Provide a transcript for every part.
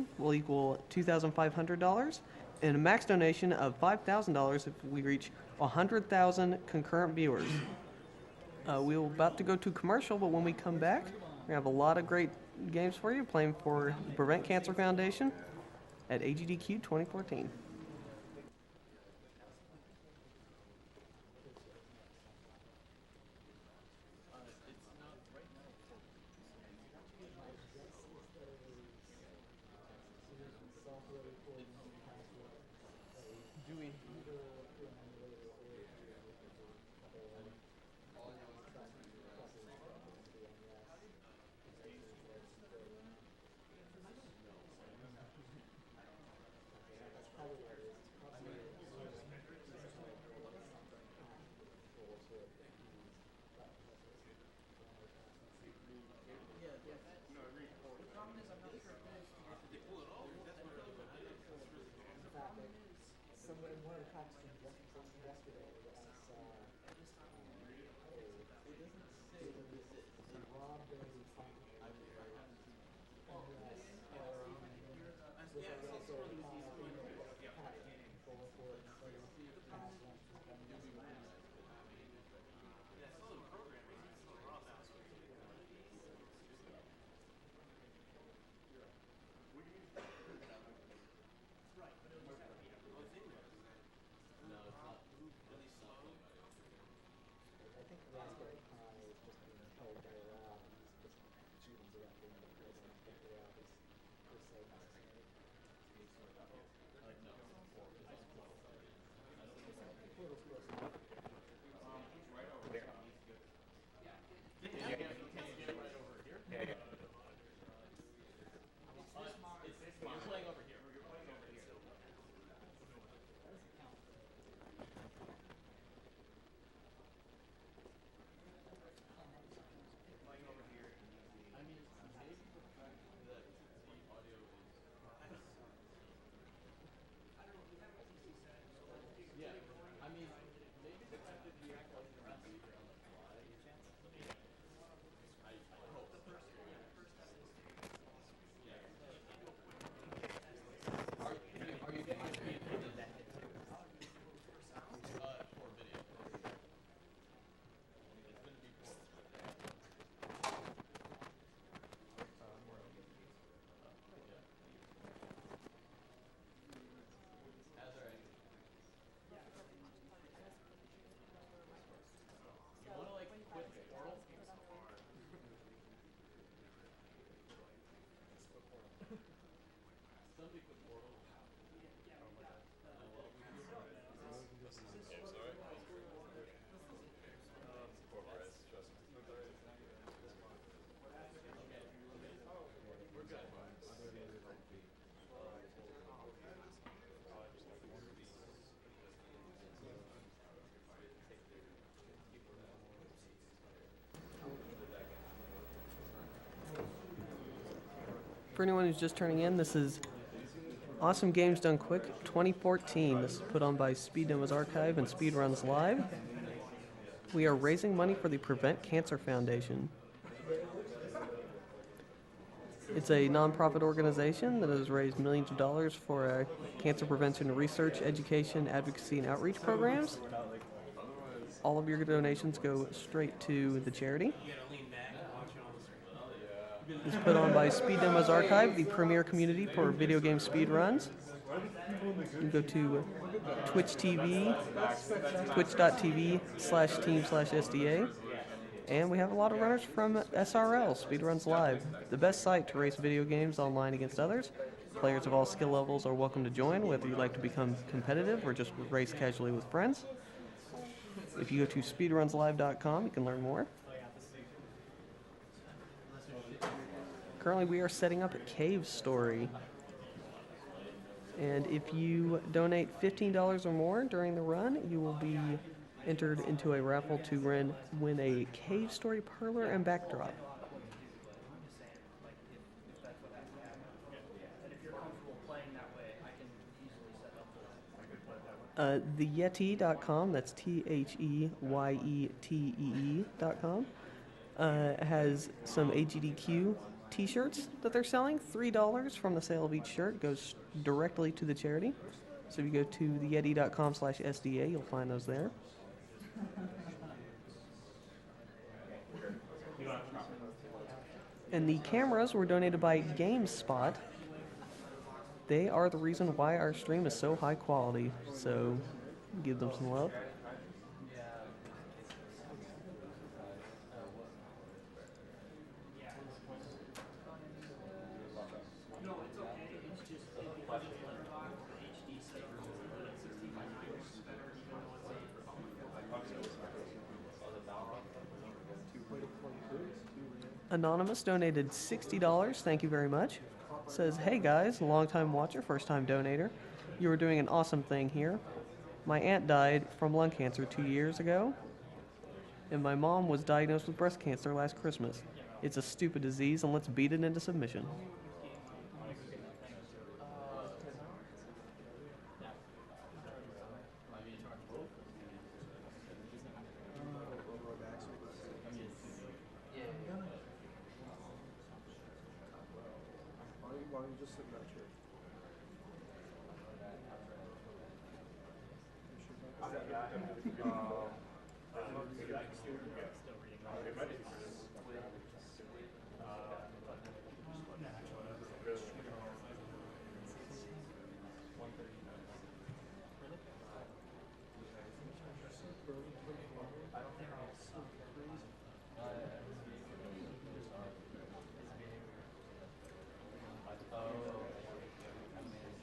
donation will equal $2,500, and a max donation of $5,000 if we reach 100,000 concurrent viewers. We're about to go to commercial, but when we come back, we have a lot of great games for you playing for the Prevent Cancer Foundation at AGDQ 2014. For anyone who's just turning in, this is Awesome Games Done Quick 2014. This is put on by Speed Demos Archive and Speedruns Live. We are raising money for the Prevent Cancer Foundation. It's a nonprofit organization that has raised millions of dollars for cancer prevention research, education, advocacy, and outreach programs. All of your donations go straight to the charity. It's put on by Speed Demos Archive, the premier community for video game speed runs. You can go to Twitch TV, twitch.tv/team/SDA. And we have a lot of runners from SRL, Speedruns Live, the best site to race video games online against others. Players of all skill levels are welcome to join, whether you'd like to become competitive or just race casually with friends. If you go to speedrunslive.com, you can learn more. Currently, we are setting up a Cave Story. And if you donate $15 or more during the run, you will be entered into a raffle to win a Cave Story parlor and backdrop. TheYetee.com, that's TheYetee.com, has some AGDQ t-shirts that they're selling. $3 from the sale of each shirt goes directly to the charity. So if you go to theyeti.com/SDA, you'll find those there. And the cameras were donated by GameSpot. They are the reason why our stream is so high quality. So give them some love. Anonymous donated $60. Thank you very much. Says, hey guys, long-time watcher, first-time donator. You are doing an awesome thing here. My aunt died from lung cancer 2 years ago, and my mom was diagnosed with breast cancer last Christmas. It's a stupid disease, and let's beat it into submission. Why don't you just sit in that chair?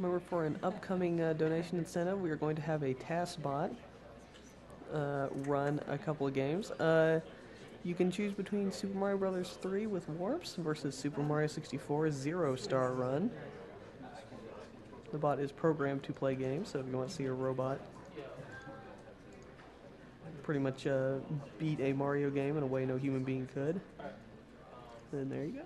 Remember, for an upcoming donation incentive, we are going to have a TaskBot run a couple of games. You can choose between Super Mario Bros. 3 with warps versus Super Mario 64 Zero-Star Run. The bot is programmed to play games, so if you want to see a robot pretty much beat a Mario game in a way no human being could, then there you go.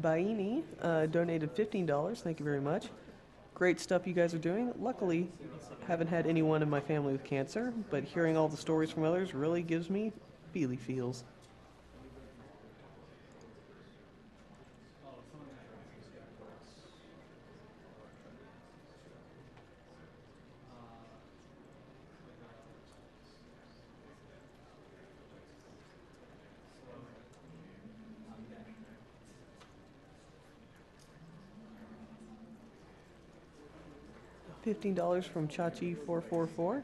Baini donated $15. Thank you very much. Great stuff you guys are doing. Luckily, haven't had anyone in my family with cancer, but hearing all the stories from others really gives me feely feels. $15 from Chachi444.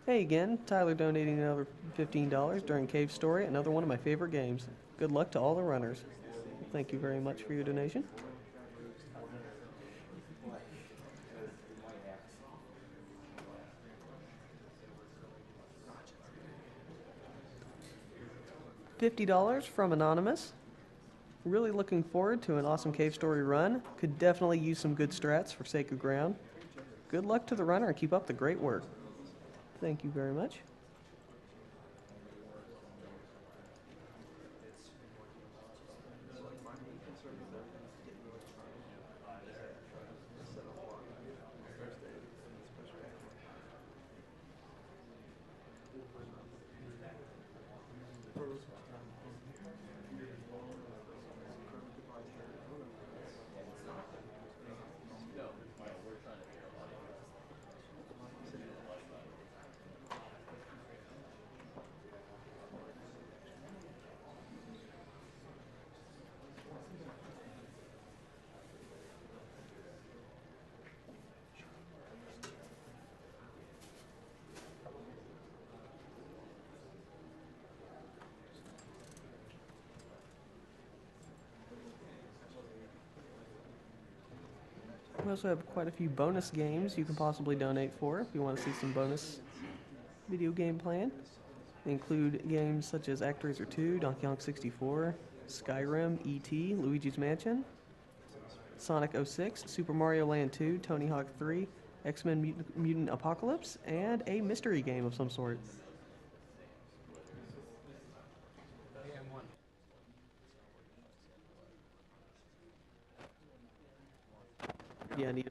Hey again, Tyler donating another $15 during Cave Story, another one of my favorite games. Good luck to all the runners. Thank you very much for your donation. $50 from Anonymous. Really looking forward to an awesome Cave Story run. Could definitely use some good strats for Sacred Ground. Good luck to the runner and keep up the great work. Thank you very much. We also have quite a few bonus games you can possibly donate for if you want to see some bonus video game playing. They include games such as ActRaiser 2, Donkey Kong 64, Skyrim, E.T., Luigi's Mansion, Sonic 06, Super Mario Land 2, Tony Hawk 3, X-Men Mutant Apocalypse, and a mystery game of some sort. Yeah, I need.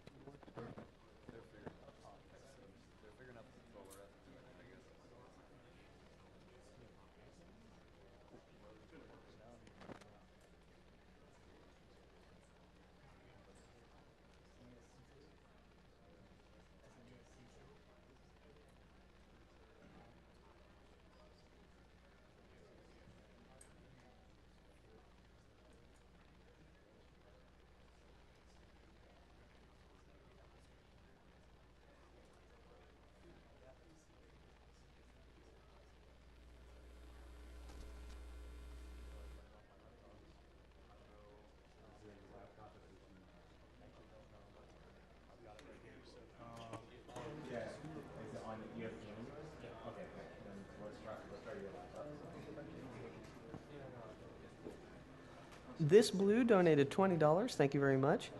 This blue donated $20. Thank you very much.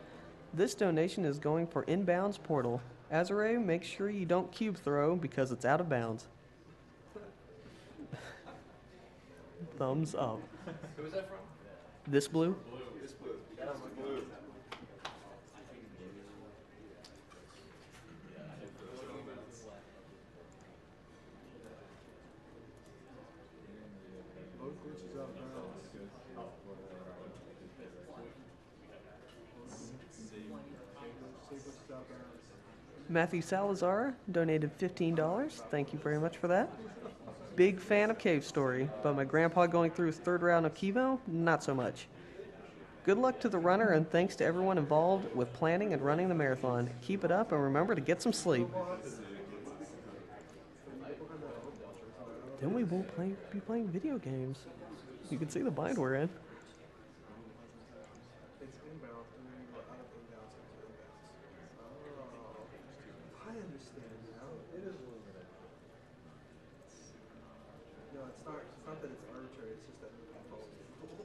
This donation is going for Inbounds Portal. Azure, make sure you don't cube throw because it's out of bounds. Thumbs up. Who was that from? This blue? This blue. That was the blue. Matthew Salazar donated $15. Thank you very much for that. Big fan of Cave Story, but my grandpa going through his third round of chemo, not so much. Good luck to the runner and thanks to everyone involved with planning and running the marathon. Keep it up and remember to get some sleep. Then we won't be playing video games. You can see the bind we're in. It's inbound, and then you go out of inbounds into inbounds. Oh, I understand now. It is a little bit. No, it's not that it's arbitrary. It's just that we can follow the rules.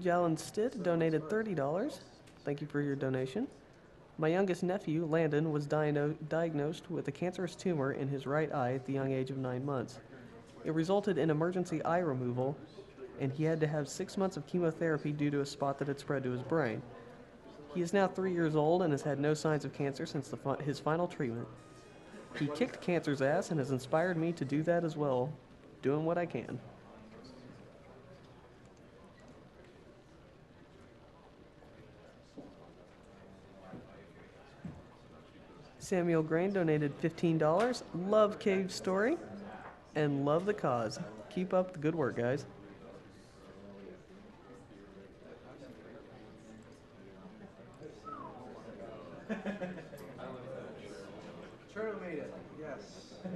Jalen Stitt donated $30. Thank you for your donation. My youngest nephew, Landon, was diagnosed with a cancerous tumor in his right eye at the young age of 9 months. It resulted in emergency eye removal, and he had to have 6 months of chemotherapy due to a spot that had spread to his brain. He is now 3 years old and has had no signs of cancer since his final treatment. He kicked cancer's ass and has inspired me to do that as well, doing what I can. Samuel Grain donated $15. Love Cave Story and love the cause. Keep up the good work, guys. Turtle made it. Yes. I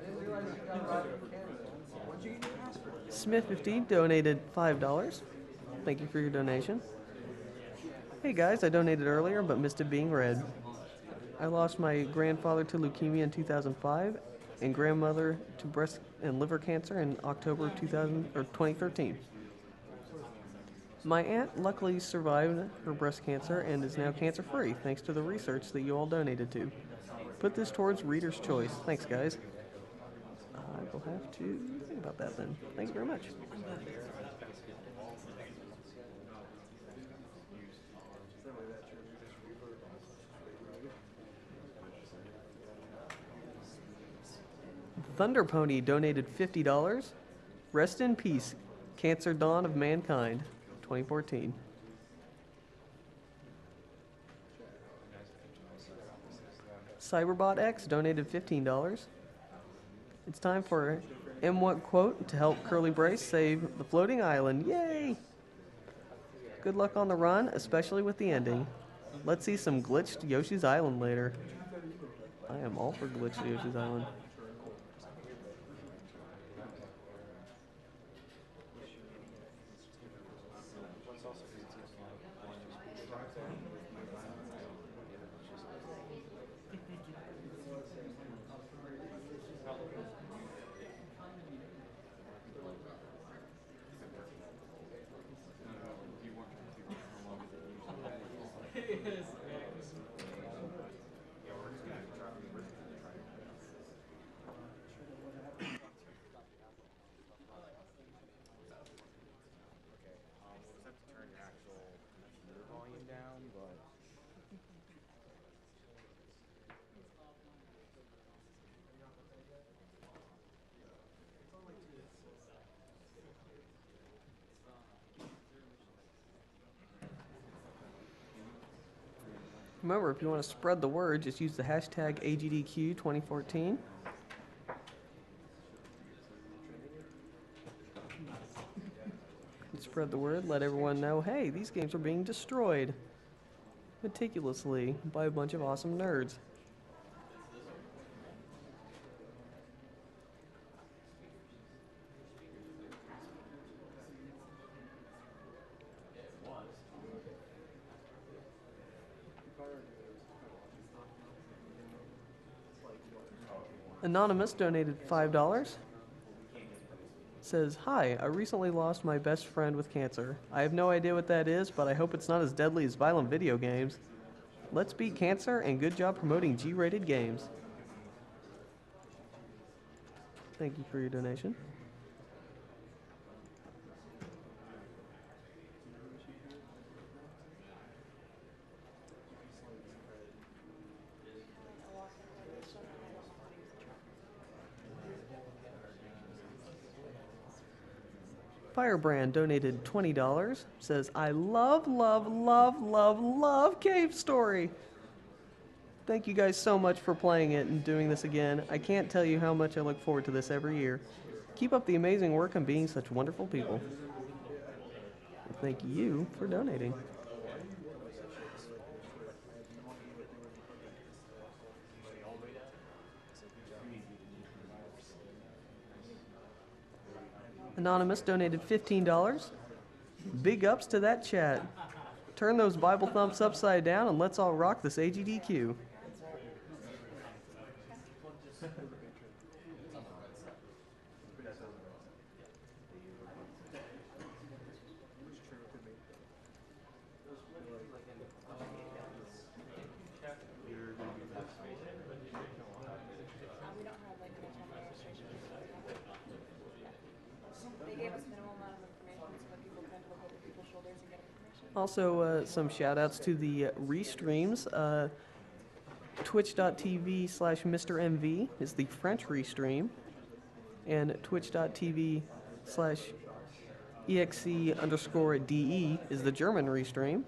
didn't realize you got out of Canada. When'd you get your passport? Smith 50 donated $5. Thank you for your donation. Hey guys, I donated earlier but missed it being read. I lost my grandfather to leukemia in 2005 and grandmother to breast and liver cancer in October 2013. My aunt luckily survived her breast cancer and is now cancer-free thanks to the research that you all donated to. Put this towards Reader's Choice. Thanks, guys. I will have to think about that then. Thanks very much. Thunder Pony donated $50. Rest in peace, Cancer Dawn of Mankind, 2014. Cyberbot X donated $15. It's time for M1 Quote to help Curly Brace save the floating island. Yay! Good luck on the run, especially with the ending. Let's see some glitched Yoshi's Island later. I am all for glitched Yoshi's Island. Remember, if you want to spread the word, just use the hashtag AGDQ2014. Spread the word, let everyone know, hey, these games are being destroyed meticulously by a bunch of awesome nerds. Anonymous donated $5. Says, hi, I recently lost my best friend with cancer. I have no idea what that is, but I hope it's not as deadly as violent video games. Let's beat cancer and good job promoting G-rated games. Thank you for your donation. Firebrand donated $20. Says, I love, love, love, love, love Cave Story. Thank you guys so much for playing it and doing this again. I can't tell you how much I look forward to this every year. Keep up the amazing work and being such wonderful people. And thank you for donating. Anonymous donated $15. Big ups to that chat. Turn those Bible thumps upside down and let's all rock this AGDQ. Also, some shout outs to the restreams. Twitch.tv/MrMV is the French restream, and Twitch.tv/EXC_DE is the German restream.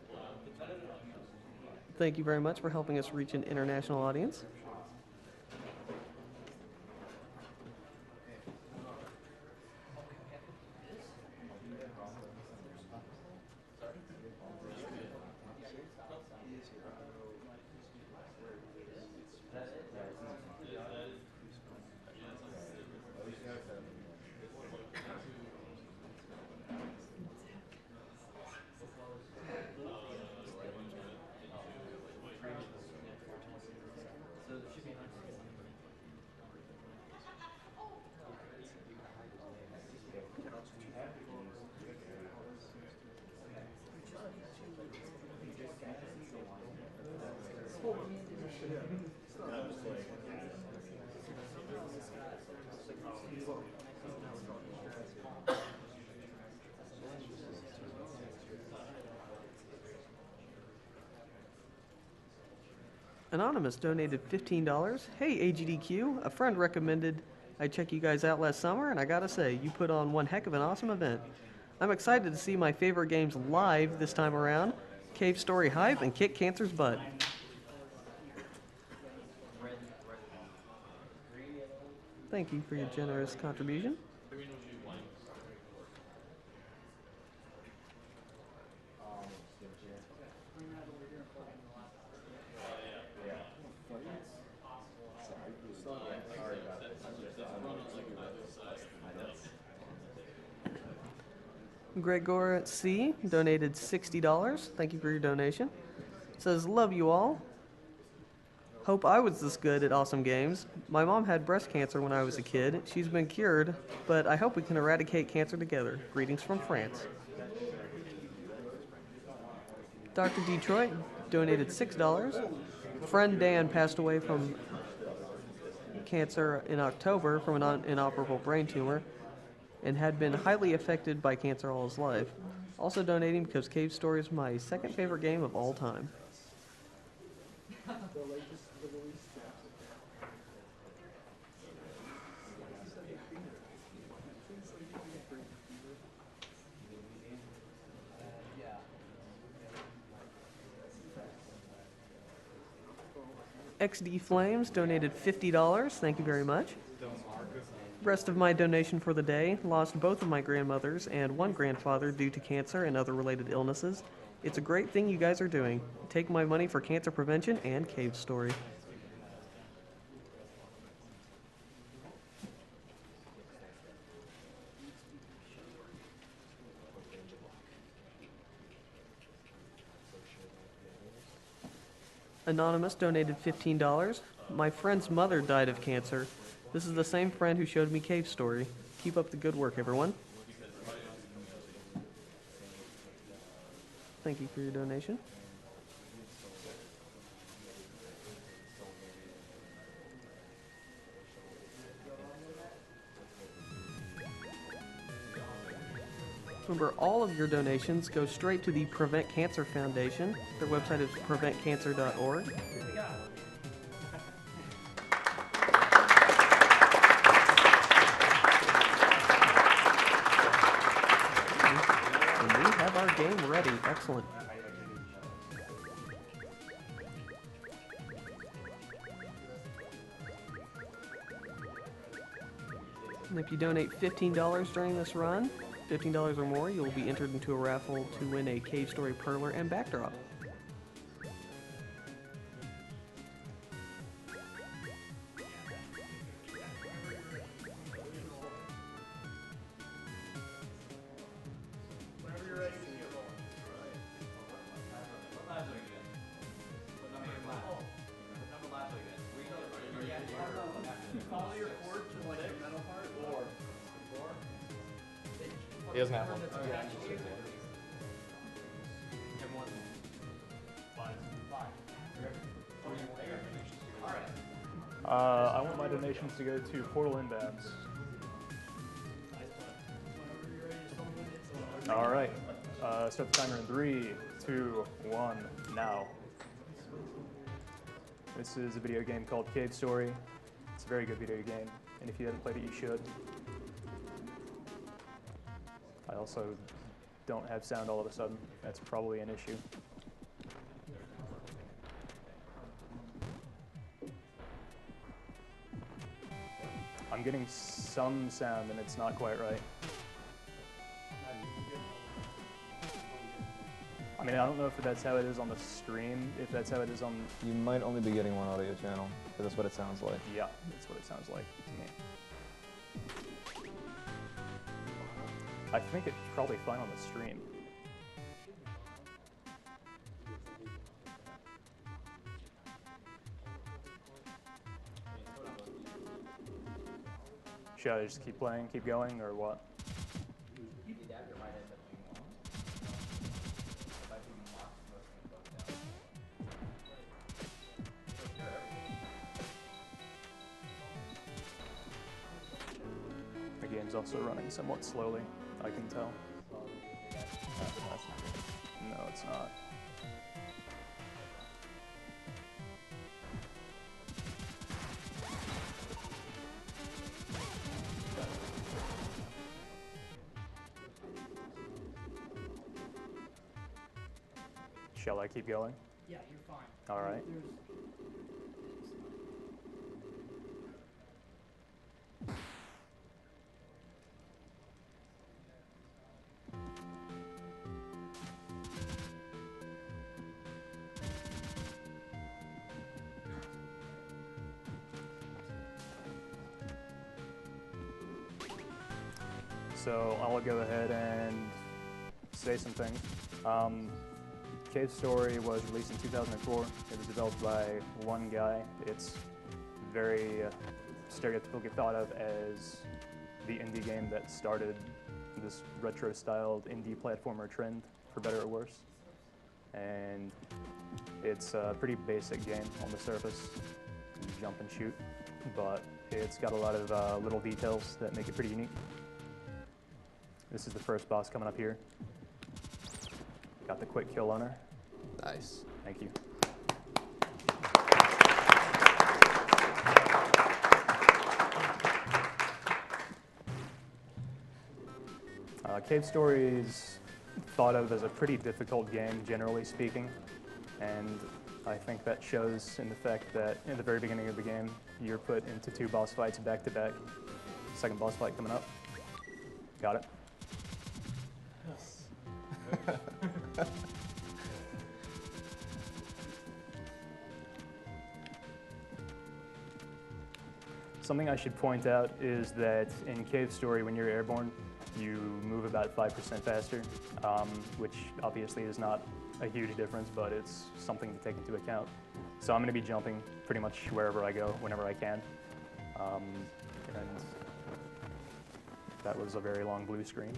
Thank you very much for helping us reach an international audience. Anonymous donated $15. Hey, AGDQ, a friend recommended I check you guys out last summer, and I gotta say, you put on one heck of an awesome event. I'm excited to see my favorite games live this time around, Cave Story Hype and Kick Cancer's Butt. Thank you for your generous contribution. Gregor C. donated $60. Thank you for your donation. Says, love you all. Hope I was this good at awesome games. My mom had breast cancer when I was a kid. She's been cured, but I hope we can eradicate cancer together. Greetings from France. Dr. Detroit donated $6. Friend Dan passed away from cancer in October from an inoperable brain tumor and had been highly affected by cancer all his life. Also donating because Cave Story is my second favorite game of all time. XD Flames donated $50. Thank you very much. Rest of my donation for the day: lost both of my grandmothers and one grandfather due to cancer and other related illnesses. It's a great thing you guys are doing. Take my money for cancer prevention and Cave Story. Anonymous donated $15. My friend's mother died of cancer. This is the same friend who showed me Cave Story. Keep up the good work, everyone. Thank you for your donation. Remember, all of your donations go straight to the Prevent Cancer Foundation. Their website is preventcancer.org. And we have our game ready. Excellent. And if you donate $15 during this run, $15 or more, you'll be entered into a raffle to win a Cave Story Perler and backdrop. He doesn't have one. I want my donations to go to Portal Inbounds. All right. Start the timer in 3, 2, 1, now. This is a video game called Cave Story. It's a very good video game, and if you haven't played it, you should. I also don't have sound all of a sudden. That's probably an issue. I'm getting some sound and it's not quite right. I mean, I don't know if that's how it is on the stream, if that's how it is on... You might only be getting one audio channel, because that's what it sounds like. Yeah, that's what it sounds like to me. I think it's probably fine on the stream. Should I just keep playing, keep going, or what? The game's also running somewhat slowly, I can tell. No, it's not. Shall I keep going? Yeah, you're fine. All right. So I'll go ahead and say some things. Cave Story was released in 2004. It was developed by one guy. It's very stereotypically thought of as the indie game that started this retro-styled indie platformer trend, for better or worse. And it's a pretty basic game on the surface, jump and shoot, but it's got a lot of little details that make it pretty unique. This is the first boss coming up here. Got the quick kill on her. Nice. Thank you. Cave Story is thought of as a pretty difficult game, generally speaking, and I think that shows in the fact that at the very beginning of the game, you're put into 2 boss fights back to back. Second boss fight coming up. Got it? Something I should point out is that in Cave Story, when you're airborne, you move about 5% faster, which obviously is not a huge difference, but it's something to take into account. So I'm going to be jumping pretty much wherever I go, whenever I can. And that was a very long blue screen.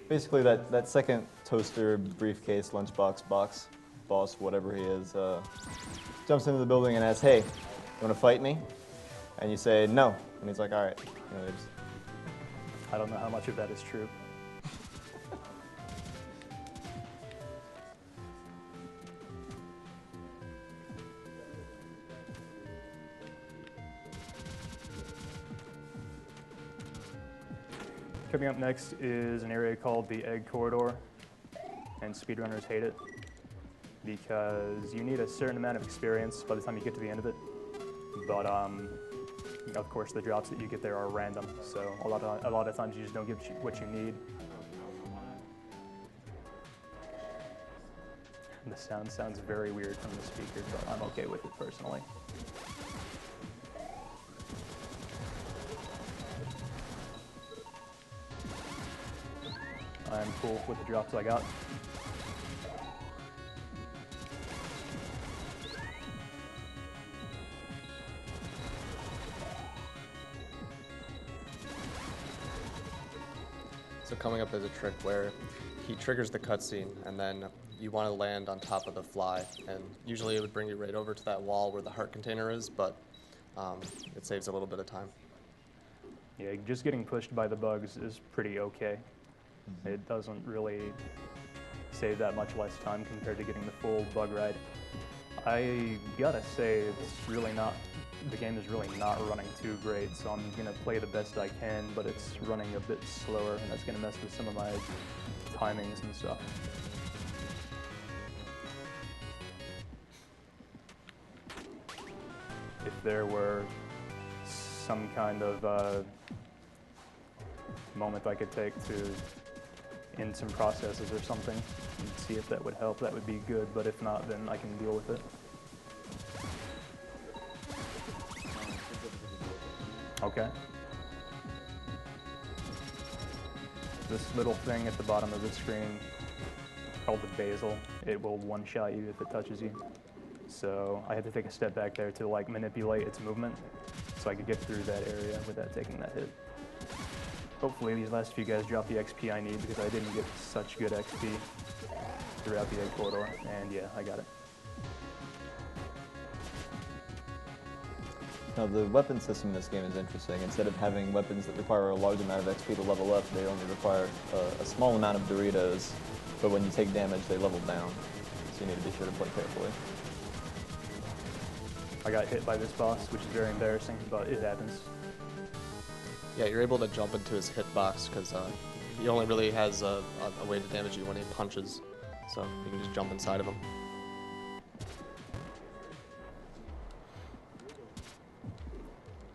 Basically, that second toaster, briefcase, lunchbox, boss, whatever he is, jumps into the building and asks, "Hey, you want to fight me?" And you say, "No." And he's like, "All right." You know, they just... I don't know how much of that is true. Coming up next is an area called the Egg Corridor, and speedrunners hate it because you need a certain amount of experience by the time you get to the end of it. But of course, the drops that you get there are random, so a lot of times you just don't get what you need. And the sound sounds very weird from the speaker, but I'm okay with it personally. I'm cool with the drops I got. So coming up is a trick where he triggers the cutscene, and then you want to land on top of the fly, and usually it would bring you right over to that wall where the heart container is, but it saves a little bit of time. Yeah, just getting pushed by the bugs is pretty okay. It doesn't really save that much less time compared to getting the full bug ride. I gotta say, it's really not, the game is really not running too great, so I'm gonna play the best I can, but it's running a bit slower, and that's gonna mess with some of my timings and stuff. If there were some kind of moment I could take to end some processes or something and see if that would help, that would be good, but if not, then I can deal with it. Okay. This little thing at the bottom of the screen, called the basil, it will one-shot you if it touches you. So I had to take a step back there to like manipulate its movement so I could get through that area without taking that hit. Hopefully these last few guys drop the XP I need because I didn't get such good XP throughout the Egg Corridor, and yeah, I got it. Now, the weapon system in this game is interesting. Instead of having weapons that require a large amount of XP to level up, they only require a small amount of Doritos, but when you take damage, they level down. So you need to be sure to play carefully. I got hit by this boss, which is very embarrassing, but it happens. Yeah, you're able to jump into his hitbox because he only really has a way to damage you when he punches, so you can just jump inside of him.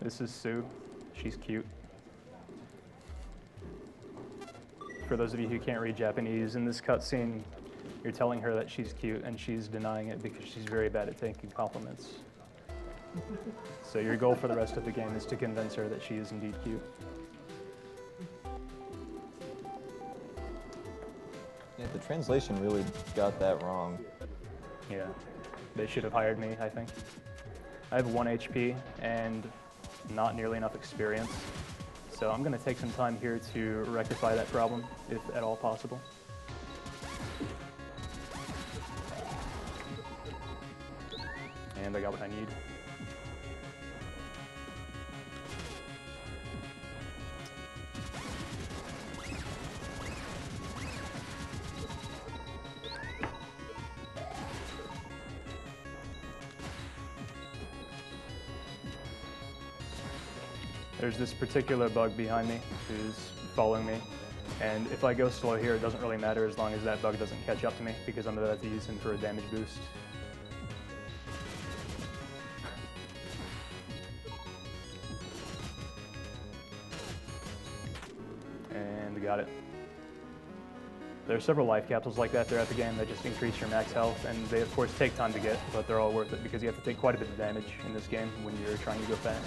This is Sue. She's cute. For those of you who can't read Japanese, in this cutscene, you're telling her that she's cute, and she's denying it because she's very bad at taking compliments. So your goal for the rest of the game is to convince her that she is indeed cute. Yeah, the translation really got that wrong. Yeah, they should have hired me, I think. I have 1 HP and not nearly enough experience, so I'm going to take some time here to rectify that problem, if at all possible. And I got what I need. There's this particular bug behind me who's following me, And if I go slow here, it doesn't really matter as long as that bug doesn't catch up to me, because I'm about to use him for a damage boost. And got it. There are several life capsules like that throughout the game that just increase your max health, and they of course take time to get, but they're all worth it because you have to take quite a bit of damage in this game when you're trying to go fast.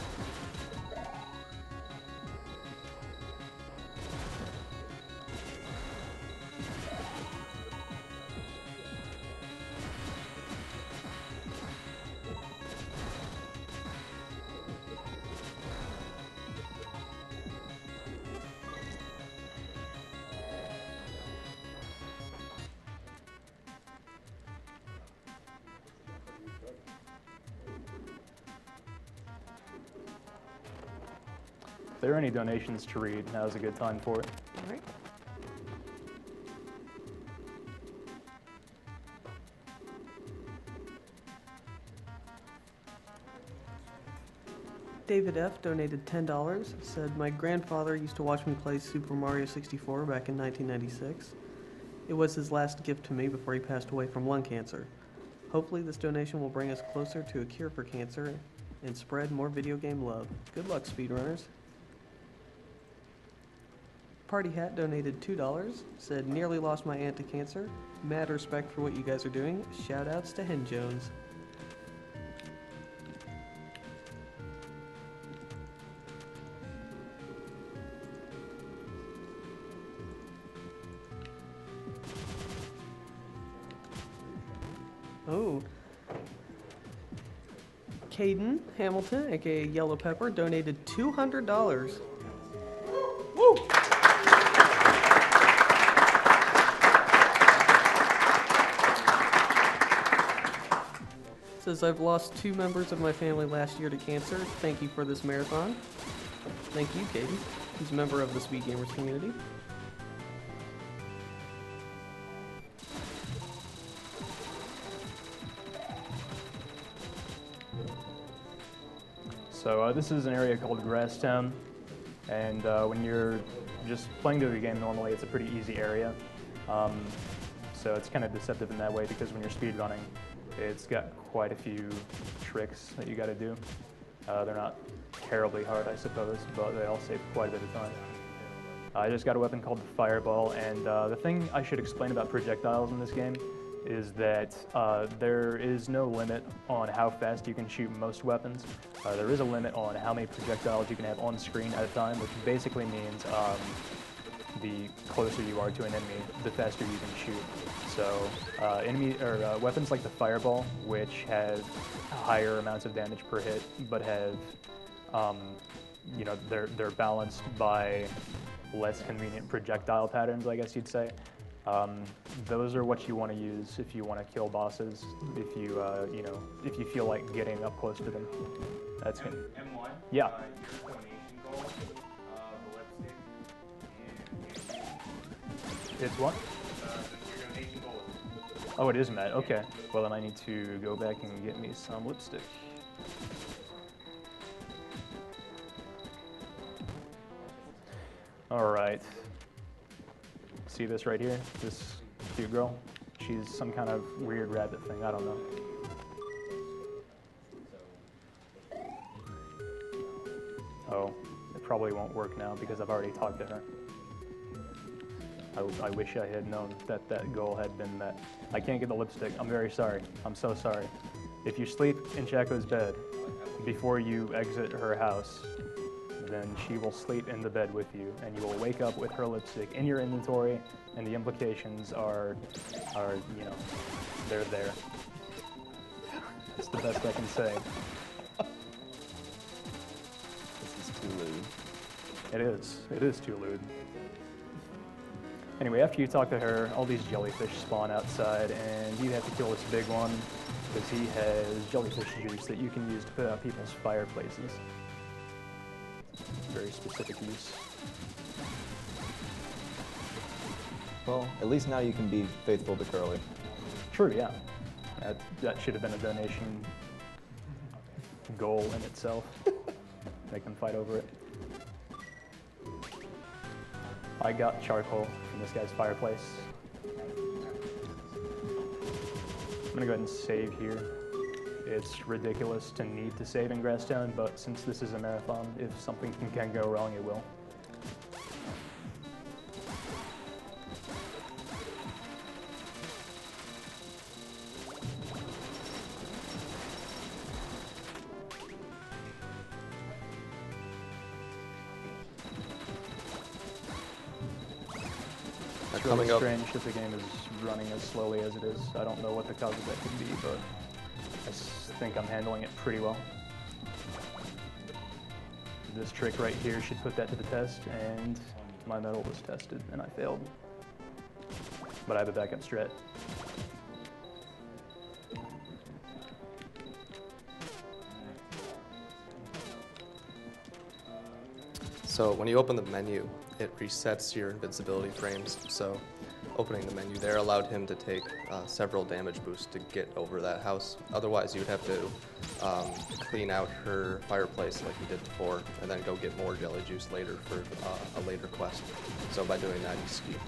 If there are any donations to read, now's a good time for it. All right. David F. donated $10, said, "My grandfather used to watch me play Super Mario 64 back in 1996. It was his last gift to me before he passed away from lung cancer. Hopefully this donation will bring us closer to a cure for cancer and spread more video game love. Good luck, speedrunners." Party Hat donated $2, said, "Nearly lost my aunt to cancer. Mad respect for what you guys are doing. Shout outs to Hen Jones." Oh. Caden Hamilton, aka Yellow Pepper, donated $200. Woo! Says, "I've lost 2 members of my family last year to cancer. Thank you for this marathon." Thank you, Caden. He's a member of the Speed Gamers community. So this is an area called Grasstown, and when you're just playing the game normally, it's a pretty easy area. So it's kind of deceptive in that way because when you're speedrunning, it's got quite a few tricks that you got to do. They're not terribly hard, I suppose, but they all save quite a bit of time. I just got a weapon called the Fireball, and the thing I should explain about projectiles in this game is that there is no limit on how fast you can shoot most weapons. There is a limit on how many projectiles you can have on screen at a time, which basically means the closer you are to an enemy, the faster you can shoot. So weapons like the Fireball, which have higher amounts of damage per hit, but have they're balanced by less convenient projectile patterns, I guess you'd say. Those are what you want to use if you want to kill bosses. If you if you feel like getting up close to them, that's good. M1. Yeah. Your donation goal, the lipstick, and It's what? your donation goal. Oh, it is met. Okay. Well, then I need to go back and get me some lipstick. All right. See this right here? This cute girl? She's some kind of weird rabbit thing. I don't know. Oh, it probably won't work now because I've already talked to her. I wish I had known that that goal had been met. I can't get the lipstick. I'm very sorry. I'm so sorry. If you sleep in Chaco's bed before you exit her house, then she will sleep in the bed with you, and you will wake up with her lipstick in your inventory, and the implications are they're there. That's the best I can say. This is too lewd. It is too lewd. Anyway, after you talk to her, all these jellyfish spawn outside, and you have to kill this big one, because he has jellyfish juice that you can use to put out people's fireplaces. Very specific use. Well, at least now you can be faithful to Curly. True, yeah. That should have been a donation goal in itself. Make them fight over it. I got charcoal from this guy's fireplace. I'm gonna go ahead and save here. It's ridiculous to need to save in Grasstown, but since this is a marathon, if something can go wrong, it will. It's really Coming up, strange that the game is running as slowly as it is. I don't know what the cause of that could be, but I think I'm handling it pretty well. This trick right here should put that to the test, and my metal was tested, and I failed. But I have a backup strat. so when you open the menu, it resets your invincibility frames. So opening the menu there allowed him to take several damage boosts to get over that house. Otherwise, you would have to clean out her fireplace like you did before, and then go get more jelly juice later for a later quest. So by doing that, he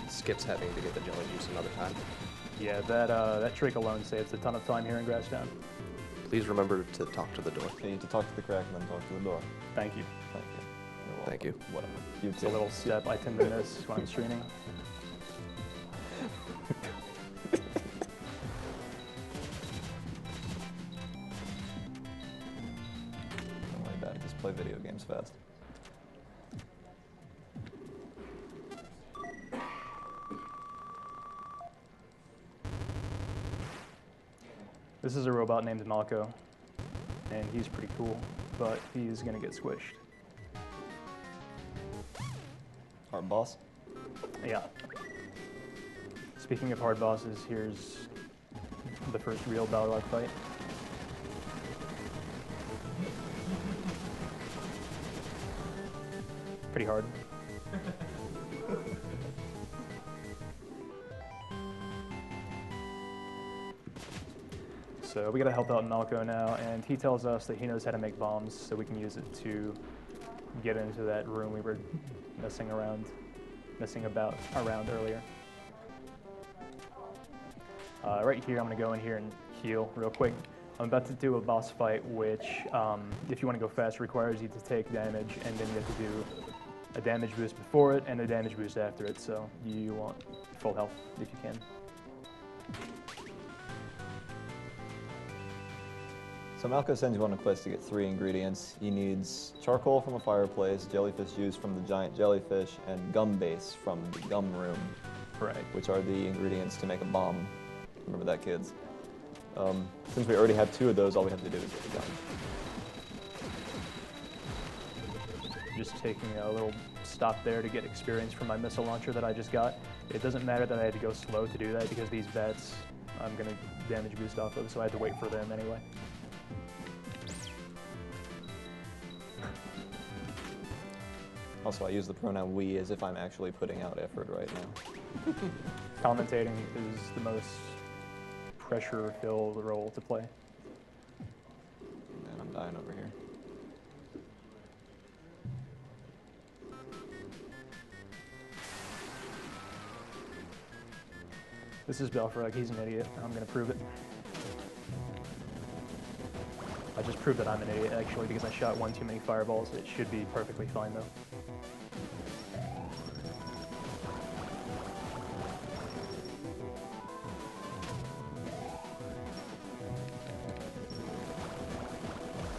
skips having to get the jelly juice another time. Yeah, that trick alone saves a ton of time here in Grasstown. Please remember to talk to the door. You need to talk to the crack and then talk to the door. Thank you. Thank you. You're Thank you. welcome. Whatever. You It's a little step I tend to miss when I'm streaming. Don't worry about it. Just play video games fast. This is a robot named Malco, and he's pretty cool, but he's gonna get squished. Hard boss. Yeah. Speaking of hard bosses, here's the first real Balrog fight. Pretty hard. So we gotta help out Malco now, and he tells us that he knows how to make bombs, so we can use it to get into that room we were messing about earlier. Right here, I'm gonna go in here and heal real quick. I'm about to do a boss fight, which, if you want to go fast, requires you to take damage, and then you have to do a damage boost before it and a damage boost after it. So you want full health if you can. So Malco sends you on a quest to get 3 ingredients. He needs charcoal from a fireplace, jellyfish juice from the giant jellyfish, and gum base from the gum room, Right. which are the ingredients to make a bomb. Remember that, kids. Since we already have 2 of those, all we have to do is get the gun. Just taking a little stop there to get experience from my missile launcher that I just got. It doesn't matter that I had to go slow to do that because these bats I'm going to damage boost off of, so I had to wait for them anyway. Also, I use the pronoun we as if I'm actually putting out effort right now. Commentating is the most pressure-filled role to play. And I'm dying over here. This is Belfrag, he's an idiot. I'm gonna prove it. I just proved that I'm an idiot actually because I shot one too many fireballs. It should be perfectly fine though.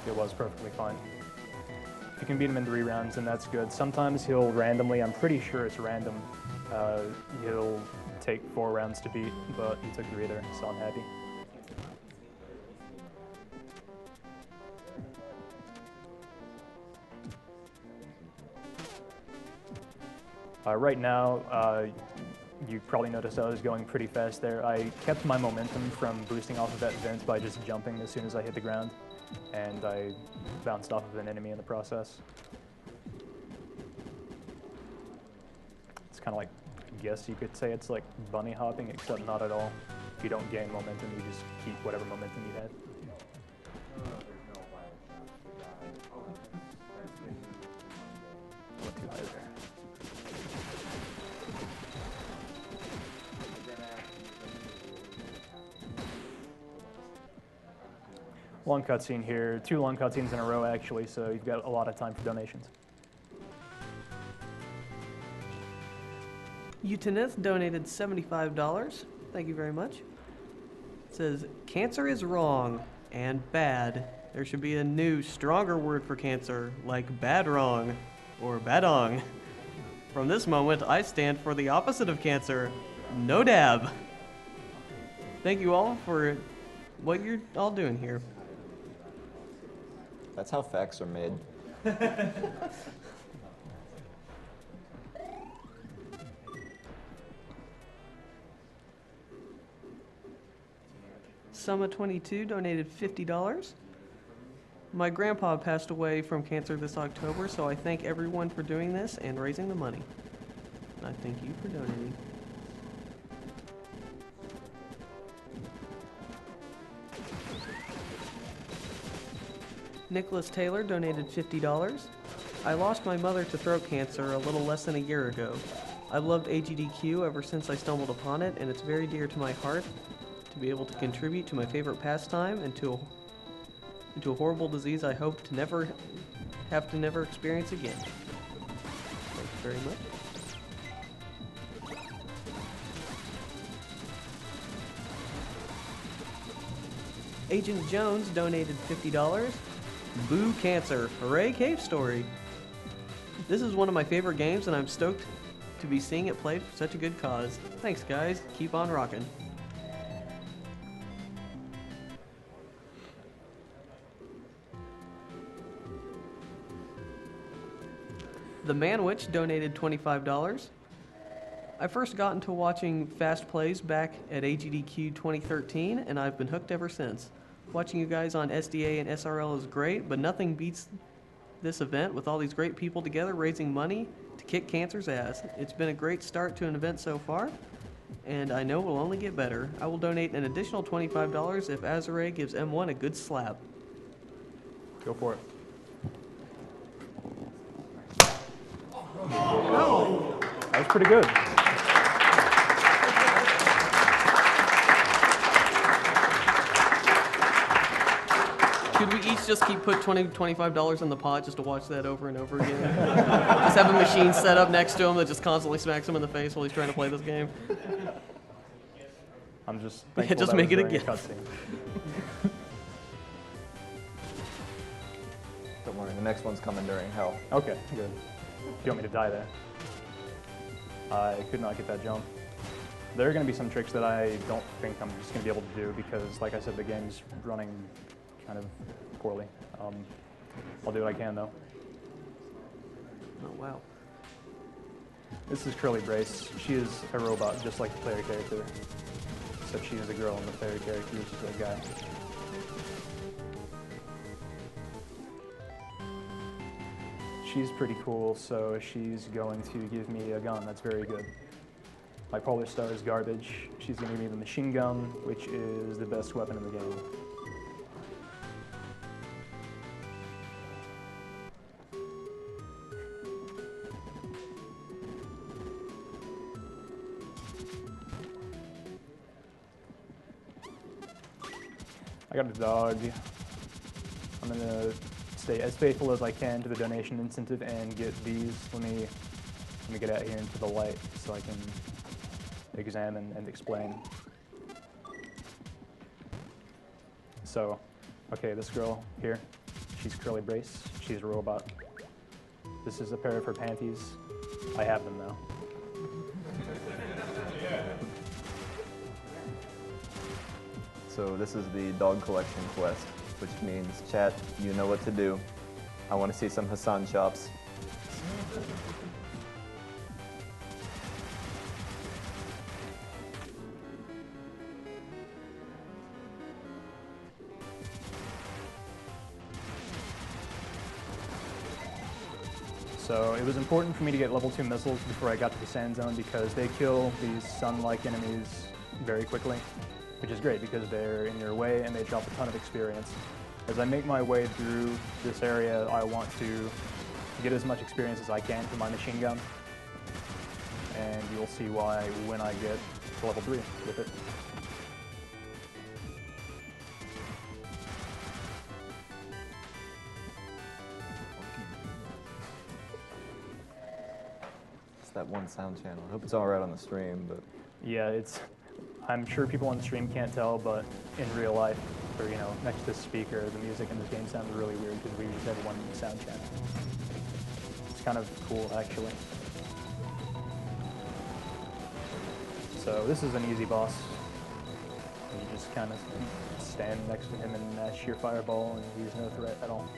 It was perfectly fine. If you can beat him in 3 rounds, then that's good. Sometimes he'll randomly, I'm pretty sure it's random, he'll take 4 rounds to beat, but he took 3 there, so I'm happy. Right now, you probably noticed I was going pretty fast there. I kept my momentum from boosting off of that vent by just jumping as soon as I hit the ground, and I bounced off of an enemy in the process. It's kind of like, I guess you could say it's like bunny hopping, except not at all. If you don't gain momentum, you just keep whatever momentum you had. Went too high there. long cutscene here. 2 long cutscenes in a row, actually, so you've got a lot of time for donations. Utanith donated $75. Thank you very much. It says, cancer is wrong and bad. There should be a new, stronger word for cancer, like bad wrong or badong. From this moment, I stand for the opposite of cancer, no dab. Thank you all for what you're all doing here. That's how facts are made. Summa22 donated $50. My grandpa passed away from cancer this October, so I thank everyone for doing this and raising the money. I thank you for donating. Nicholas Taylor donated $50. I lost my mother to throat cancer a little less than a year ago. I've loved AGDQ ever since I stumbled upon it, and it's very dear to my heart to be able to contribute to my favorite pastime and to a horrible disease I hope to never experience again. Thank you very much. Agent Jones donated $50. Boo Cancer. Hooray, Cave Story. This is one of my favorite games, and I'm stoked to be seeing it played for such a good cause. Thanks, guys. Keep on rocking. The Manwich donated $25. I first got into watching Fast Plays back at AGDQ 2013, and I've been hooked ever since. Watching you guys on SDA and SRL is great, but nothing beats this event with all these great people together raising money to kick cancer's ass. It's been a great start to an event so far, and I know we'll only get better. I will donate an additional $25 if Azure gives M1 a good slap. Go for it. That was pretty good. Could we each just keep put $25 in the pot just to watch that over and over again? Just have a machine set up next to him that just constantly smacks him in the face while he's trying to play this game. I'm just thankful just that make was it a during a gift. cutscene. Don't worry, the next one's coming during hell. Okay, good. Do you want me to die there? I could not get that jump. There are going to be some tricks that I don't think I'm just going to be able to do because, like I said, the game's running kind of poorly. I'll do what I can, though. Oh, wow. This is Curly Brace. She is a robot, just like the player character, except she is a girl and the player character is a guy. She's pretty cool, so she's going to give me a gun. That's very good. My Polar Star is garbage. She's going to give me the machine gun, which is the best weapon in the game. I got a dog. I'm going to stay as faithful as I can to the donation incentive and get these. Let me get out here into the light so I can examine and explain. So, okay, this girl here, she's Curly Brace. She's a robot. This is a pair of her panties. I have them now. So this is the dog collection quest, which means, chat, you know what to do. I want to see some Hassan chops. So it was important for me to get level 2 missiles before I got to the sand zone because they kill these sun-like enemies very quickly, which is great because they're in your way and they drop a ton of experience. As I make my way through this area, I want to get as much experience as I can for my machine gun, and you'll see why when I get to level 3 with it. on sound channel. I hope it's all right on the stream, but Yeah, it's. I'm sure people on the stream can't tell, but in real life, or next to the speaker, the music in this game sounds really weird because we just have one sound channel. It's kind of cool, actually. So this is an easy boss. You just kind of stand next to him and sheer fireball, and he's no threat at all.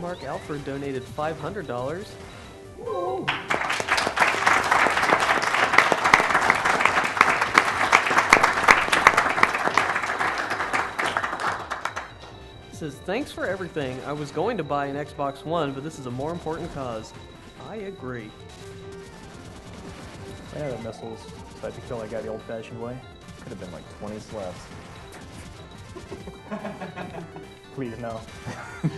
Mark Alford donated $500. Says, thanks for everything. I was going to buy an Xbox One, but this is a more important cause. I agree. Yeah, the missiles. So I had to kill that guy the old-fashioned way. could have been like 20 slaps. Please, no. I'm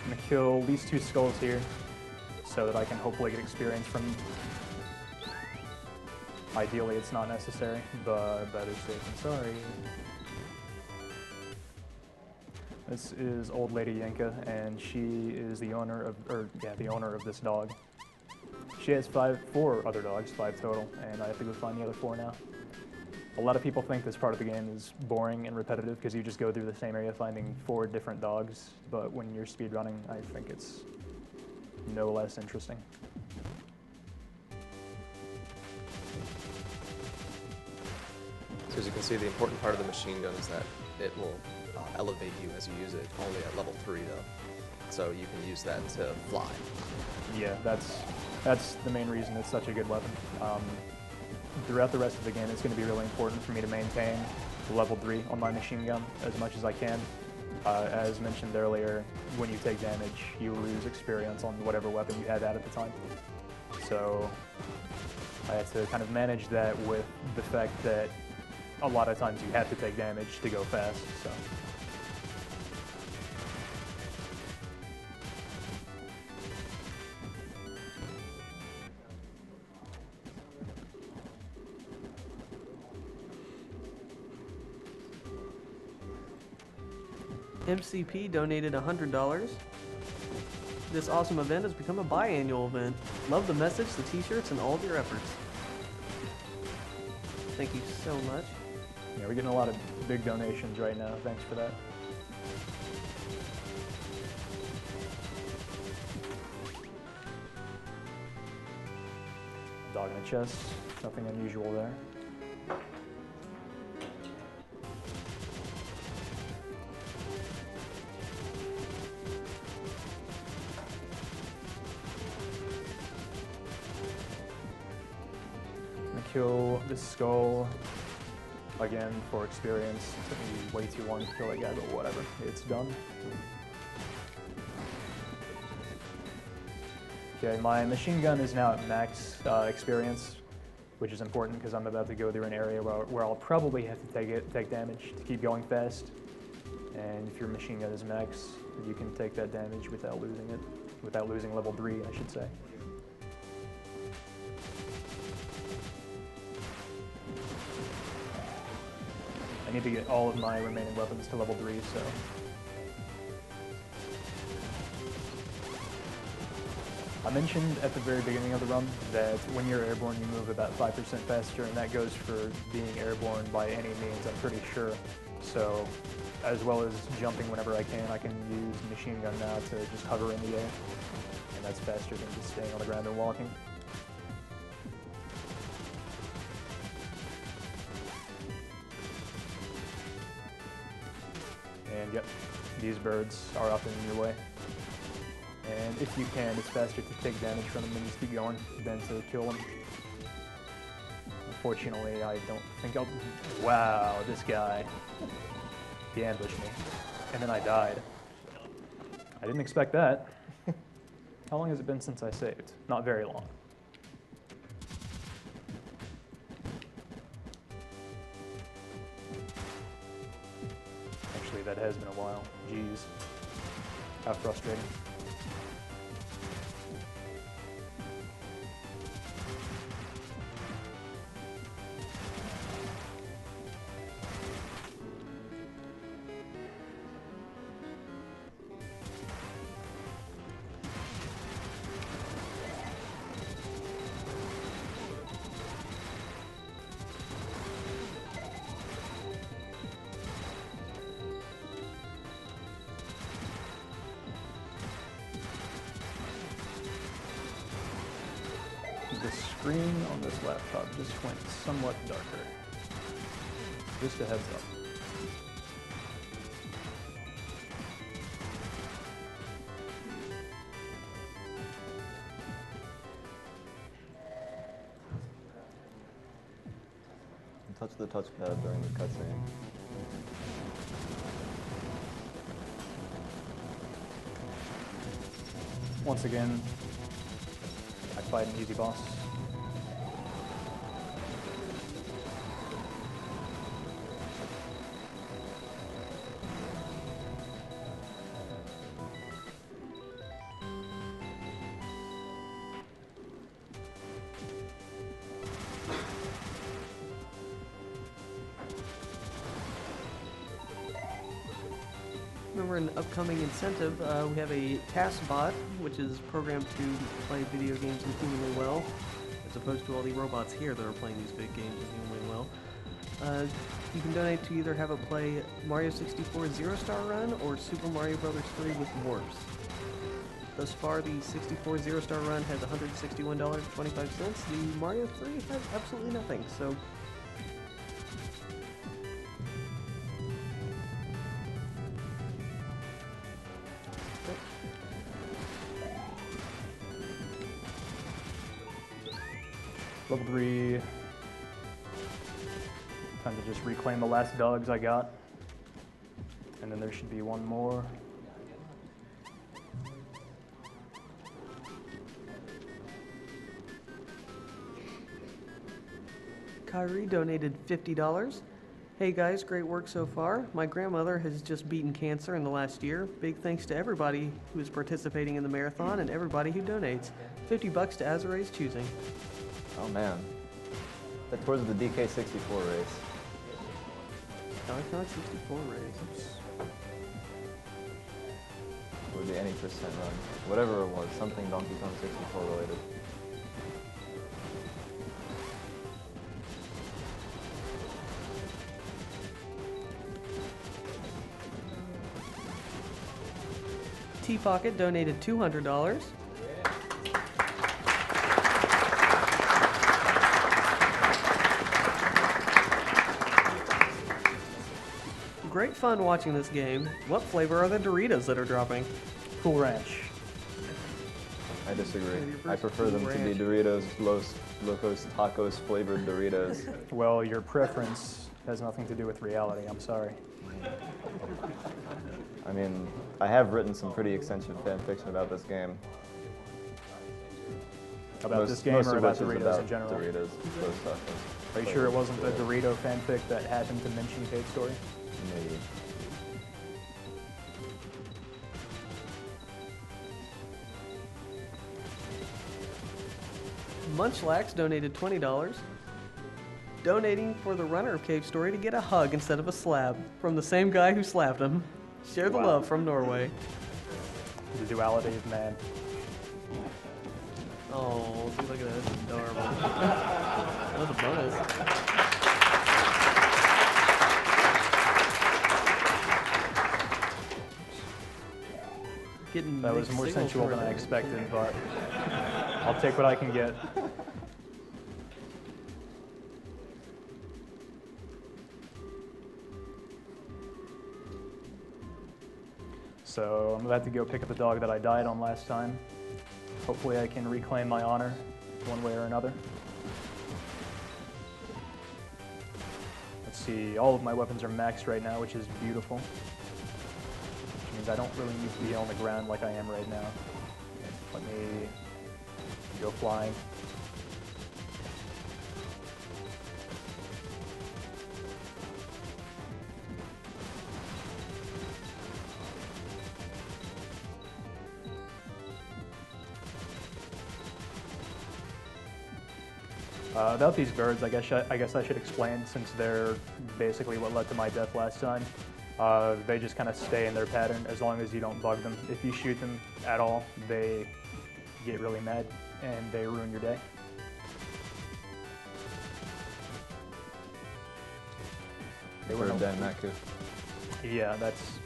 gonna kill these 2 skulls here so that I can hopefully get experience from them. Ideally, it's not necessary, but better safe than sorry. This is Old Lady Yenka, and she is the owner of, the owner of this dog. She has 4 other dogs, 5 total, and I have to go find the other 4 now. A lot of people think this part of the game is boring and repetitive because you just go through the same area finding 4 different dogs, but when you're speedrunning, I think it's no less interesting. So as you can see, the important part of the machine gun is that it will elevate you as you use it, only at level 3 though. So you can use that to fly. Yeah, that's the main reason it's such a good weapon. Throughout the rest of the game, it's going to be really important for me to maintain level 3 on my machine gun as much as I can. As mentioned earlier, when you take damage, you lose experience on whatever weapon you had at the time. So I had to kind of manage that with the fact that a lot of times you have to take damage to go fast. So. MCP donated $100. This awesome event has become a biannual event. Love the message, the t-shirts, and all of your efforts. Thank you so much. Yeah, we're getting a lot of big donations right now. Thanks for that. Dog in the chest. Nothing unusual there. Kill this skull again for experience. It took me way too long to kill that guy, but whatever. It's done. Okay, my machine gun is now at max experience, which is important because I'm about to go through an area where I'll probably have to take damage to keep going fast. And if your machine gun is max, you can take that damage without losing it, without losing level 3, I should say. I need to get all of my remaining weapons to level 3, so. I mentioned at the very beginning of the run that when you're airborne you move about 5% faster, and that goes for being airborne by any means, I'm pretty sure. So, as well as jumping whenever I can use machine gun now to just hover in the air, and that's faster than just staying on the ground and walking. And yep, these birds are up and in your way. And if you can, it's faster to take damage from them and just keep going than to kill them. Unfortunately, I don't think I'll... Wow, this guy. He ambushed me. And then I died. I didn't expect that. How long has it been since I saved? Not very long. That has been a while. Jeez. How frustrating. the screen on this laptop just went somewhat darker. Just a heads up. Touch the touchpad during the cutscene. Once again, I fight an easy boss. Remember, an upcoming incentive, we have a task bot, which is programmed to play video games inhumanly well, as opposed to all the robots here that are playing these big games inhumanly well. You can donate to either have it play Mario 64 Zero Star Run or Super Mario Bros. 3 with Warps. Thus far, the 64 Zero Star Run has $161.25. The Mario 3 has absolutely nothing, so Level 3. Time to just reclaim the last dogs I got. And then there should be one more. Kyrie donated $50. Hey guys, great work so far. My grandmother has just beaten cancer in the last year. Big thanks to everybody who is participating in the marathon and everybody who donates. $50 to Azare's choosing. Oh man. That towards the DK64 race. Donkey Kong 64 race. Or the any percent run. Whatever it was, something Donkey Kong 64 related. T-Pocket donated $200. Great fun watching this game. What flavor are the Doritos that are dropping? Cool Ranch. I disagree. Maybe I prefer them to be Doritos, Los Locos Tacos flavored Doritos. Well, your preference has nothing to do with reality. I'm sorry. I mean, I have written some pretty extensive fan fiction about this game. About this game most or of about which is Doritos in general? Doritos, Los Tacos. Are you sure it wasn't the Dorito fanfic that happened to mention Kate Story? Maybe. Munchlax donated $20. Donating for the runner of Cave Story to get a hug instead of a slap from the same guy who slapped him. Share the love from Norway. The duality of man. Oh, see, look at that. That's adorable. That was a bonus. Getting That was mixed more signals sensual from than I her. expected, but I'll take what I can get. So I'm about to go pick up the dog that I died on last time. Hopefully I can reclaim my honor one way or another. Let's see, all of my weapons are maxed right now, which is beautiful. Which means I don't really need to be on the ground like I am right now. Let me go flying. About these birds, I guess I should explain, since they're basically what led to my death last time. They just kind of stay in their pattern as long as you don't bug them. If you shoot them at all, they get really mad and they ruin your day. They were Bird no- Danmaku. Yeah, that's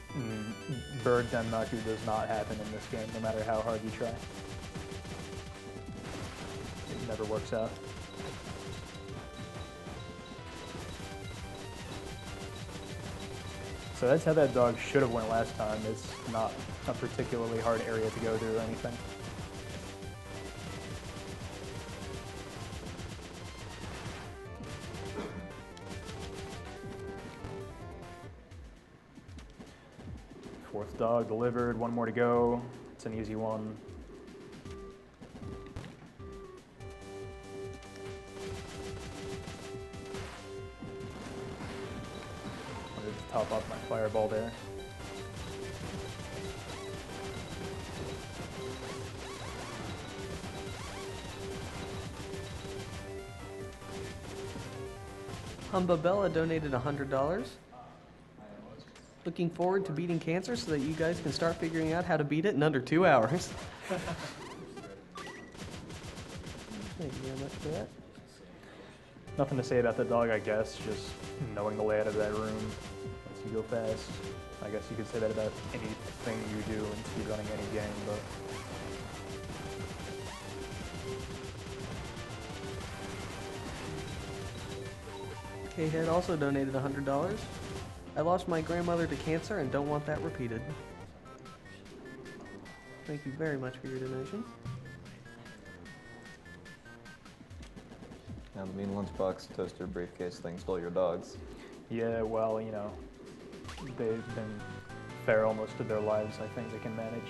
Bird Denmaku does not happen in this game, no matter how hard you try. It whatever works out. So that's how that dog should have went last time. It's not a particularly hard area to go through or anything. Fourth dog delivered, one more to go. It's an easy one. Wanted to top off my fireball there. Humbabella donated $100. Looking forward to beating cancer so that you guys can start figuring out how to beat it in under 2 hours. Thank you very much for that. Nothing to say about the dog, I guess. Just knowing the layout of that room lets you go fast. I guess you could say that about anything you do in speedrunning any game, but K-Head also donated $100. I lost my grandmother to cancer and don't want that repeated. Thank you very much for your donation. Now the mean lunchbox, toaster, briefcase thing stole your dogs. yeah, well, you know, they've been feral most of their lives. I think they can manage.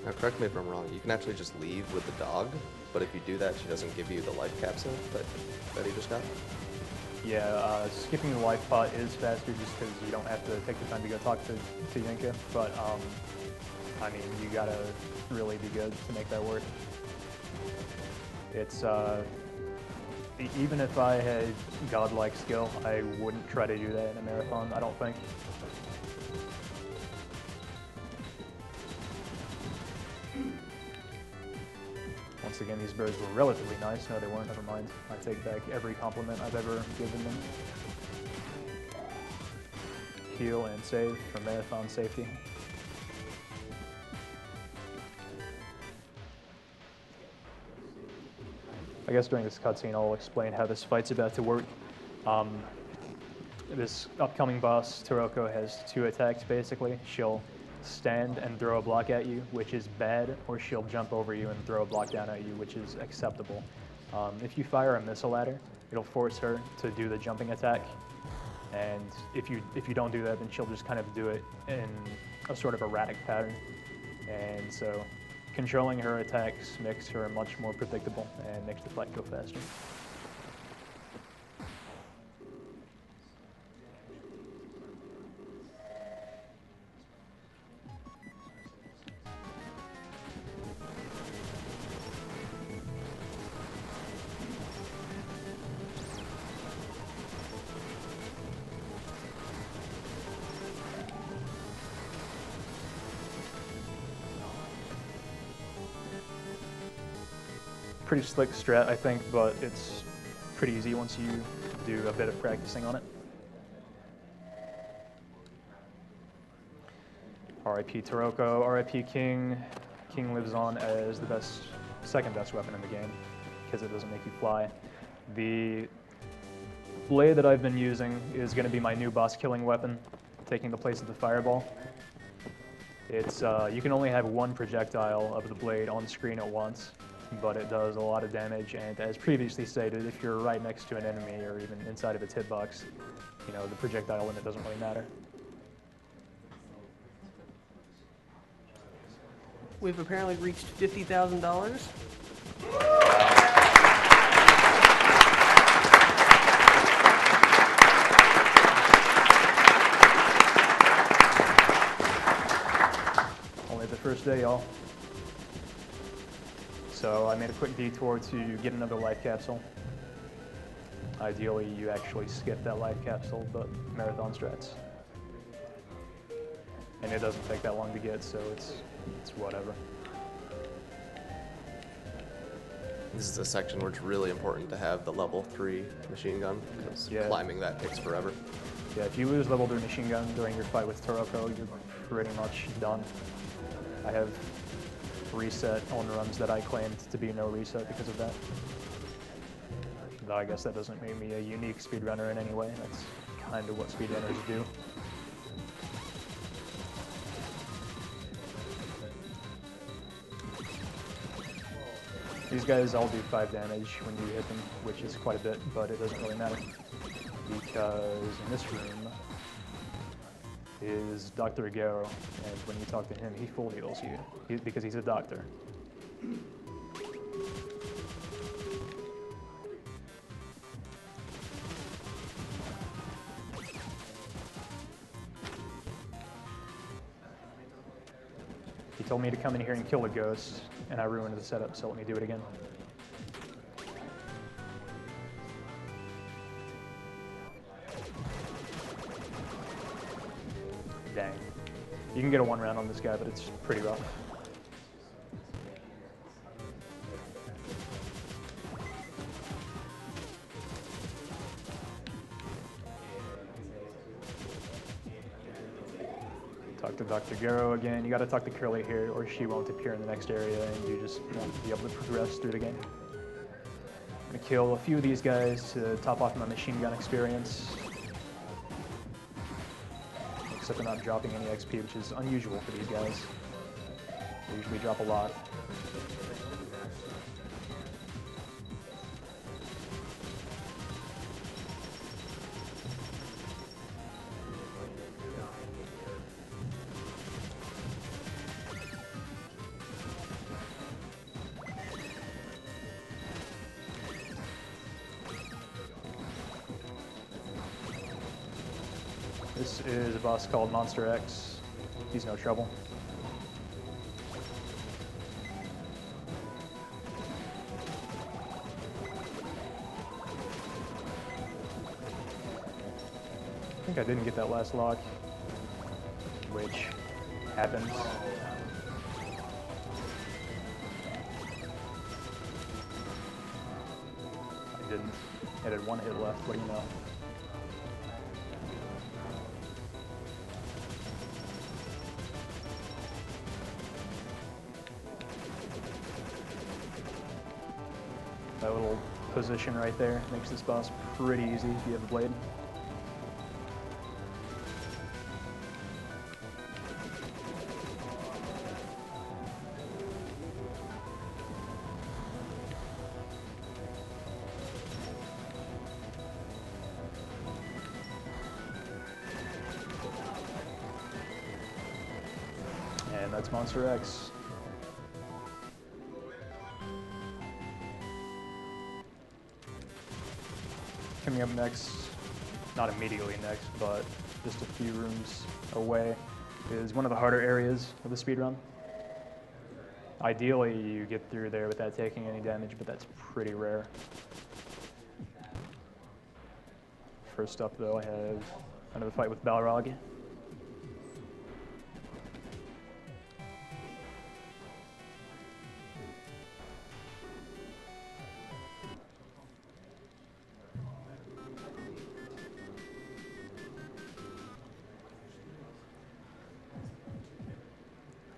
Now, correct me if I'm wrong, you can actually just leave with the dog, but if you do that, she doesn't give you the life capsule that he just got? Yeah, skipping the life pot is faster just because you don't have to take the time to go talk to Yinka, but I mean, you gotta really be good to make that work. It's, even if I had godlike skill, I wouldn't try to do that in a marathon, I don't think. Once again, these birds were relatively nice. No, they weren't. Never mind. I take back every compliment I've ever given them. Heal and save for marathon safety. I guess during this cutscene, I'll explain how this fight's about to work. This upcoming boss, Taroko, has two attacks basically. She'll stand and throw a block at you, which is bad, or she'll jump over you and throw a block down at you, which is acceptable. If you fire a missile at her, it'll force her to do the jumping attack, and if you don't do that, then she'll just kind of do it in a sort of erratic pattern. And so controlling her attacks makes her much more predictable and makes the fight go faster. Pretty slick strat, I think, but it's pretty easy once you do a bit of practicing on it. RIP Taroko, RIP King. King lives on as the best, second best weapon in the game because it doesn't make you fly. The blade that I've been using is going to be my new boss killing weapon, taking the place of the fireball. It's you can only have one projectile of the blade on screen at once, but it does a lot of damage, and as previously stated, if you're right next to an enemy or even inside of its hitbox, you know, the projectile limit doesn't really matter. We've apparently reached $50,000. Only the first day, y'all. So I made a quick detour to get another life capsule. Ideally, you actually skip that life capsule, but marathon strats. And it doesn't take that long to get, so it's whatever. This is a section where it's really important to have the level 3 machine gun, because Yeah. climbing that takes forever. Yeah, if you lose level 3 machine gun during your fight with Toroko, you're pretty much done. I have reset on runs that I claimed to be no reset because of that. Though I guess that doesn't make me a unique speedrunner in any way. That's kind of what speedrunners do. These guys all do 5 damage when you hit them, which is quite a bit, but it doesn't really matter. Because in this room is Dr. Agero, and when you talk to him, he full heals you, because he's a doctor. He told me to come in here and kill a ghost, and I ruined the setup, so let me do it again. Dang. You can get a 1 round on this guy, but it's pretty rough. Talk to Dr. Gero again. You gotta talk to Curly here, or she won't appear in the next area, and you just won't be able to progress through the game. I'm gonna kill a few of these guys to top off my machine gun experience. Except I'm not dropping any XP, which is unusual for these guys. They usually drop a lot. This is a boss called Monster X. He's no trouble. I think I didn't get that last lock, which happens. I didn't. I had 1 hit left, what do you know? That little position right there makes this boss pretty easy if you have a blade. And that's Monster X. Coming up next, not immediately next, but just a few rooms away, is one of the harder areas of the speedrun. Ideally, you get through there without taking any damage, but that's pretty rare. First up, though, I have another fight with Balrog.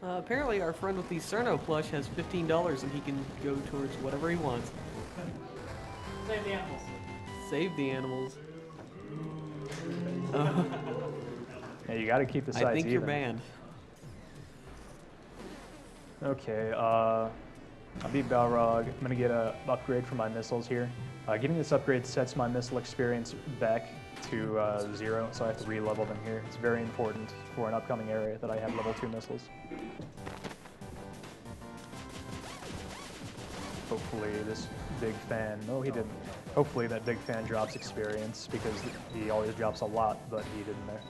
Apparently our friend with the Cerno plush has $15 and he can go towards whatever he wants. Save the animals. Save the animals. Hey, you gotta keep the sides I think even. you're banned. Okay, I beat Balrog. I'm gonna get an upgrade for my missiles here. Getting this upgrade sets my missile experience back to 0, so I have to re-level them here. It's very important for an upcoming area that I have level 2 missiles. Hopefully this big fan, no he didn't. Hopefully that big fan drops experience, because he always drops a lot, but he didn't there.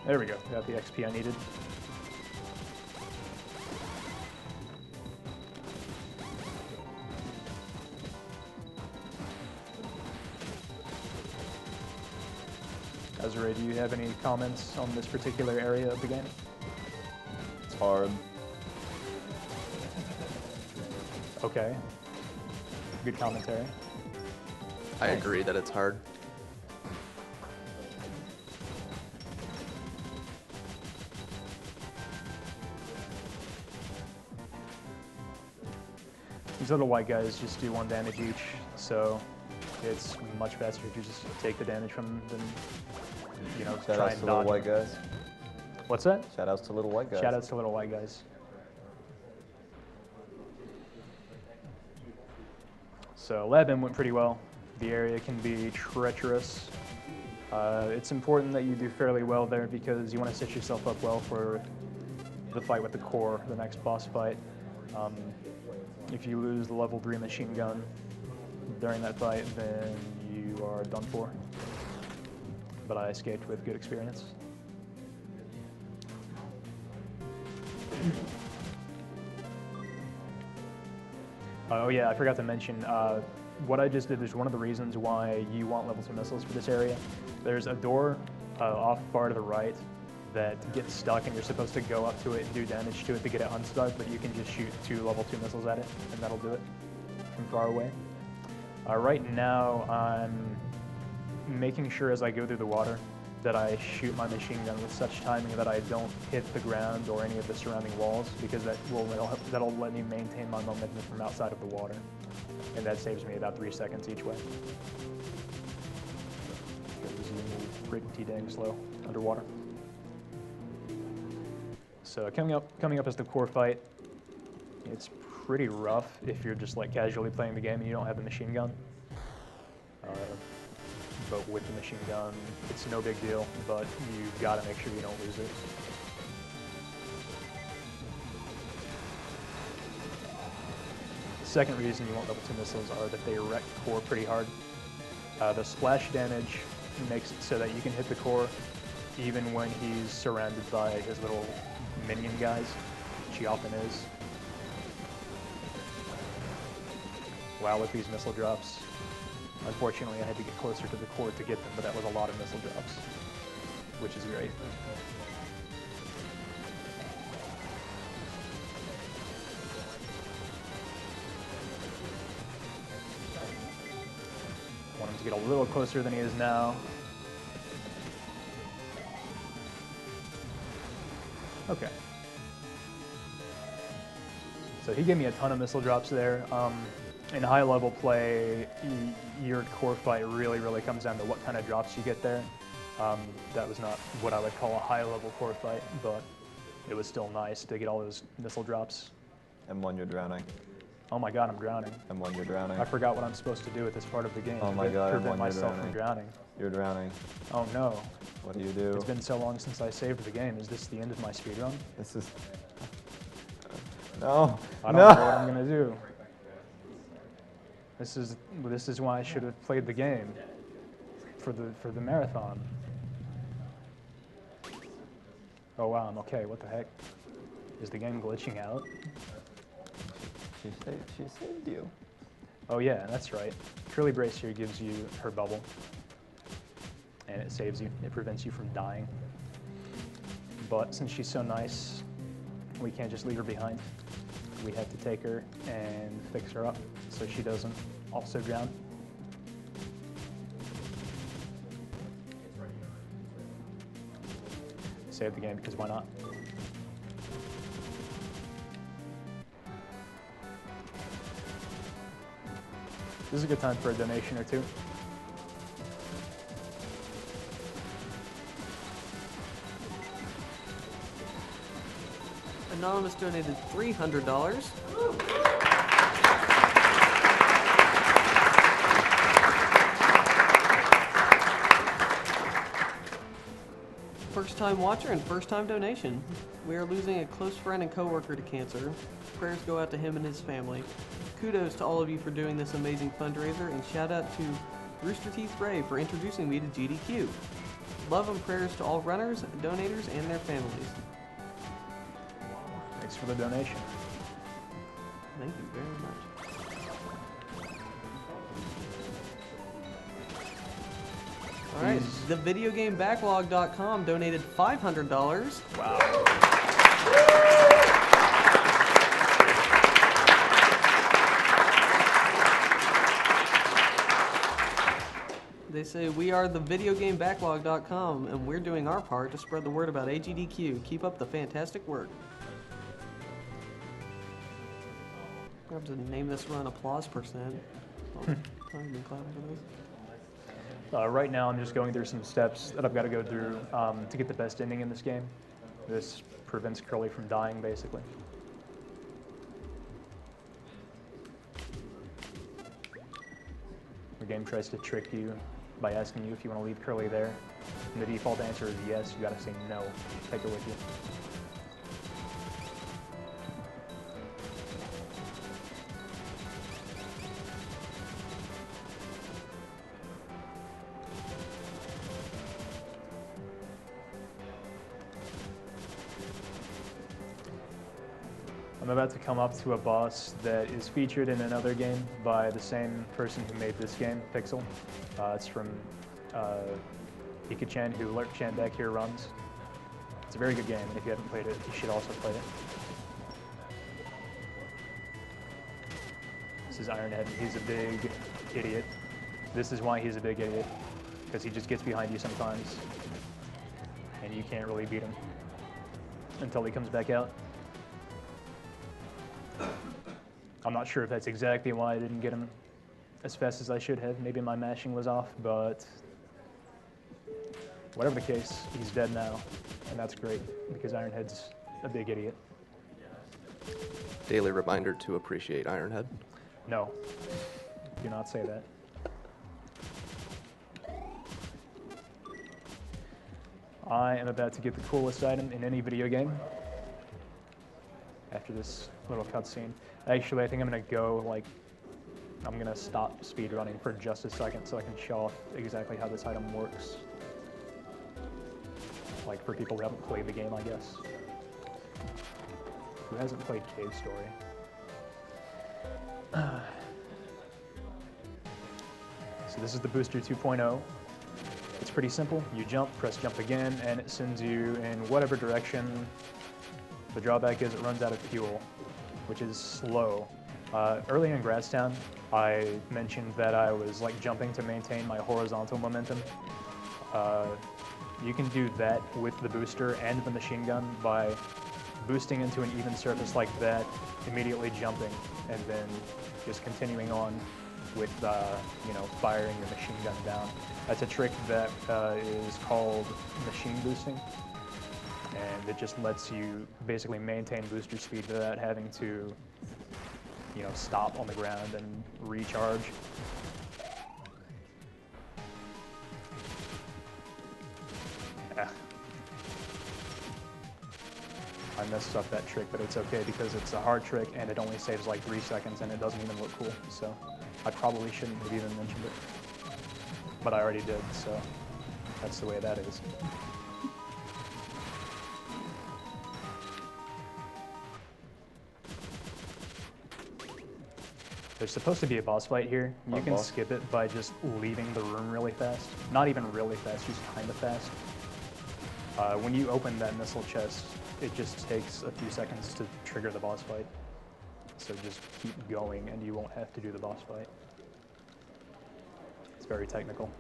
There we go, got the XP I needed. Desiree, do you have any comments on this particular area of the game? It's hard. Okay. Good commentary. I agree that it's hard. These little white guys just do 1 damage each, so it's much faster to just take the damage from them than, you know, Shout try outs and to little dodge. white guys. What's that? Shout outs to little white guys. Shout outs to little white guys. So lab M went pretty well. The area can be treacherous. It's important that you do fairly well there because you want to set yourself up well for the fight with the core, the next boss fight. If you lose the level 3 machine gun during that fight, then you are done for. But I escaped with good experience. Oh yeah, I forgot to mention, what I just did is one of the reasons why you want level 2 missiles for this area. There's a door off far to the right that gets stuck and you're supposed to go up to it and do damage to it to get it unstuck, but you can just shoot 2 level 2 missiles at it and that'll do it from far away. Right now I'm making sure as I go through the water that I shoot my machine gun with such timing that I don't hit the ground or any of the surrounding walls, because that'll let me maintain my momentum from outside of the water. And that saves me about 3 seconds each way. Because you move pretty dang slow underwater. So coming up is the core fight. It's pretty rough if you're just like casually playing the game and you don't have the machine gun. But with the machine gun, it's no big deal, but you've got to make sure you don't lose it. The second reason you want level 2 missiles are that they wreck core pretty hard. The splash damage makes it so that you can hit the core even when he's surrounded by his little minion guys, which he often is. Wow, with these missile drops. Unfortunately, I had to get closer to the core to get them, but that was a lot of missile drops, which is great. Want him to get a little closer than he is now. Okay. So he gave me a ton of missile drops there. In high level play, your core fight really comes down to what kind of drops you get there. That was not what I would call a high level core fight, but it was still nice to get all those missile drops. M1, you're drowning. Oh my god, I'm drowning. M1, you're drowning. I forgot what I'm supposed to do at this part of the game Oh my to god, prevent M1, you're myself drowning. from drowning. You're drowning. Oh no. What do you do? It's been so long since I saved the game. Is this the end of my speedrun? This is... No. I don't No. know what I'm gonna do. This is why I should have played the game for the marathon. Oh wow, I'm okay. What the heck? Is the game glitching out? She saved you. Oh yeah, that's right. Curly Bracer gives you her bubble, and it saves you. It prevents you from dying. But since she's so nice, we can't just leave her behind. We have to take her and fix her up so she doesn't also drown. Save the game because why not? This is a good time for a donation or two. Anonymous donated $300. First time watcher and first time donation. We are losing a close friend and coworker to cancer. Prayers go out to him and his family. Kudos to all of you for doing this amazing fundraiser, and shout out to Rooster Teeth Ray for introducing me to GDQ. Love and prayers to all runners, donators, and their families. Thanks for the donation. Thank you very much. All right, He's- thevideogamebacklog.com donated $500. Wow. They say, we are thevideogamebacklog.com, and we're doing our part to spread the word about AGDQ. Keep up the fantastic work. I have to name this run applause percent. Oh, I've been clapping for this. Right now, I'm just going through some steps that I've got to go through to get the best ending in this game. This prevents Curly from dying, basically. The game tries to trick you by asking you if you want to leave Curly there. And the default answer is yes. You got to say no. Take her with you. I'm about to come up to a boss that is featured in another game by the same person who made this game, Pixel. It's from Ika-chan, who Lurk-chan back here runs. It's a very good game, and if you haven't played it, you should also play it. This is Ironhead. He's a big idiot. This is why he's a big idiot, because he just gets behind you sometimes, and you can't really beat him until he comes back out. I'm not sure if that's exactly why I didn't get him as fast as I should have. Maybe my mashing was off, but whatever the case, he's dead now, and that's great because Ironhead's a big idiot. Daily reminder to appreciate Ironhead. No, do not say that. I am about to get the coolest item in any video game after this little cutscene. Actually, I think I'm gonna go, I'm gonna stop speedrunning for just a second so I can show off exactly how this item works. Like, for people who haven't played the game, I guess. Who hasn't played Cave Story? So this is the Booster 2.0. It's pretty simple. You jump, press jump again, and it sends you in whatever direction. The drawback is it runs out of fuel, which is slow. Early in Grasstown, I mentioned that I was jumping to maintain my horizontal momentum. You can do that with the booster and the machine gun by boosting into an even surface like that, immediately jumping, and then just continuing on with firing your machine gun down. That's a trick that is called machine boosting, and it just lets you basically maintain booster speed without having to stop on the ground and recharge. Yeah. I messed up that trick, but it's okay because it's a hard trick and it only saves 3 seconds and it doesn't even look cool, so I probably shouldn't have even mentioned it. But I already did, so that's the way that is. There's supposed to be a boss fight here. You can skip it by just leaving the room really fast. Not even really fast, just kind of fast. When you open that missile chest, it just takes a few seconds to trigger the boss fight. So just keep going and you won't have to do the boss fight. It's very technical.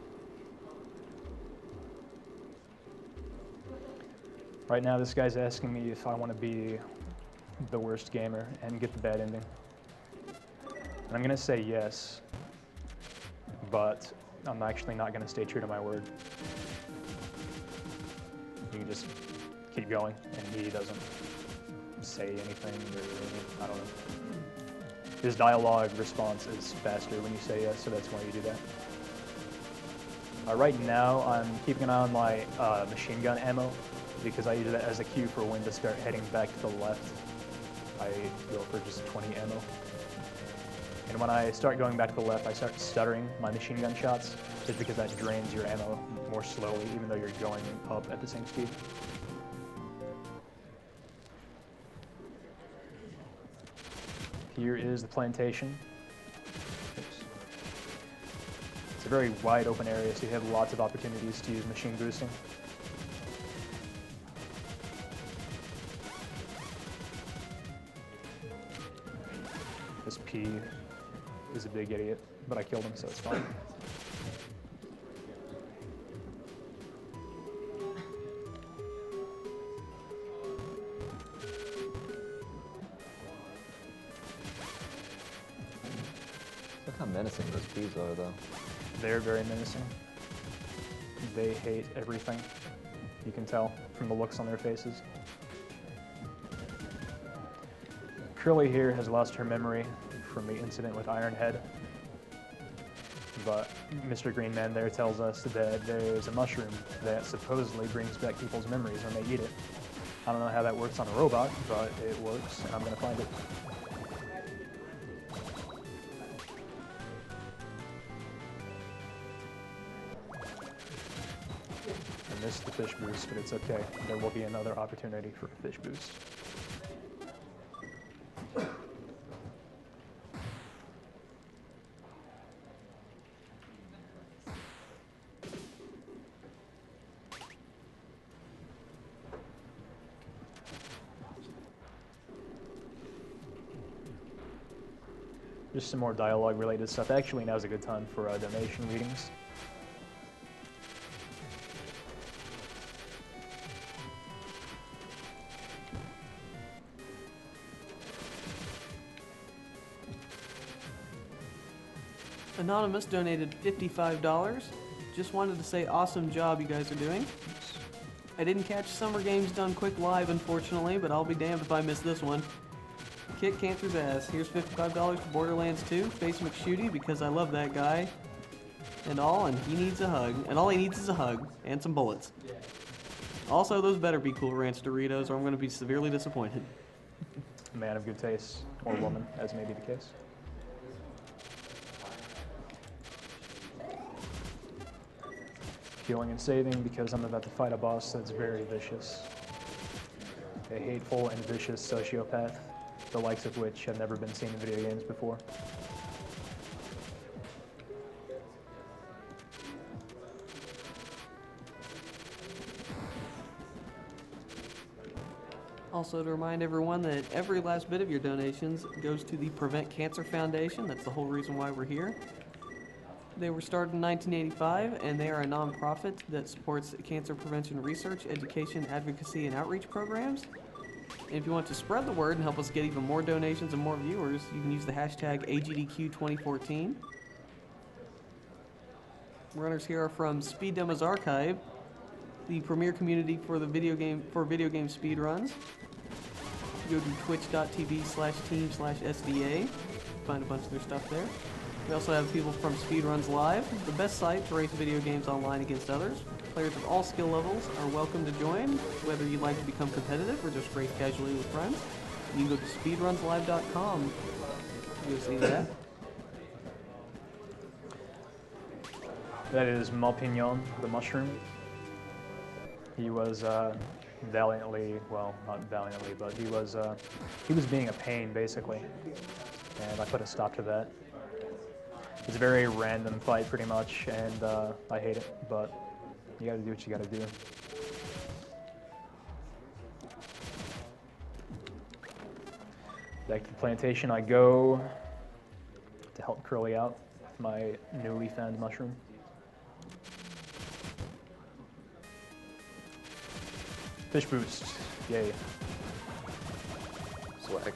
Right now this guy's asking me if I want to be the worst gamer and get the bad ending. And I'm going to say yes, but I'm actually not going to stay true to my word. You can just keep going, and he doesn't say anything, or I don't know. His dialogue response is faster when you say yes, so that's why you do that. Right now, I'm keeping an eye on my machine gun ammo, because I use that as a cue for when to start heading back to the left. I go for just 20 ammo. And when I start going back to the left, I start stuttering my machine gun shots, just because that drains your ammo more slowly, even though you're going up at the same speed. Here is the plantation. Oops. It's a a very wide open area, so you have lots of opportunities to use machine boosting. This P is a big idiot, but I killed him, so it's fine. Look how menacing those peas are, though. They're very menacing. They hate everything. You can tell from the looks on their faces. Curly here has lost her memory from the incident with Ironhead, but Mr. Green Man there tells us that there's a mushroom that supposedly brings back people's memories when they eat it. I don't know how that works on a robot, but it works, and I'm going to find it. I missed the fish boost, but it's okay. There will be another opportunity for a fish boost. Just some more dialogue related stuff. Actually, now's a good time for donation readings. Anonymous donated $55. Just wanted to say awesome job you guys are doing. I didn't catch Summer Games Done Quick live, unfortunately, but I'll be damned if I miss this one. Kick Cancer's ass. Here's $55 for Borderlands 2. Face McShooty because I love that guy. And he needs a hug. And all he needs is a hug. And some bullets. Also, those better be Cool Ranch Doritos or I'm going to be severely disappointed. Man of good taste, or woman, as may be the case. Healing and saving because I'm about to fight a boss that's very vicious. A hateful and vicious sociopath, the likes of which have never been seen in video games before. Also, to remind everyone that every last bit of your donations goes to the Prevent Cancer Foundation. That's the whole reason why we're here. They were started in 1985, and they are a nonprofit that supports cancer prevention research, education, advocacy, and outreach programs. And if you want to spread the word and help us get even more donations and more viewers, you can use the hashtag AGDQ2014. Runners here are from Speed Demos Archive, the premier community for the video game speedruns. Go to twitch.tv/team/SDA. Find a bunch of their stuff there. We also have people from Speedruns Live, the best site to race video games online against others. Players of all skill levels are welcome to join, whether you'd like to become competitive or just race casually with friends. You can go to speedrunslive.com. You'll see that. That is Malpignon, the mushroom. He was valiantly, well, not valiantly, but he was being a pain, basically. And I put a stop to that. It's a very random fight, pretty much, and I hate it, but you gotta do what you gotta do. Back to the plantation I go to help Curly out with my newly found mushroom. Fish boost, yay. Swag.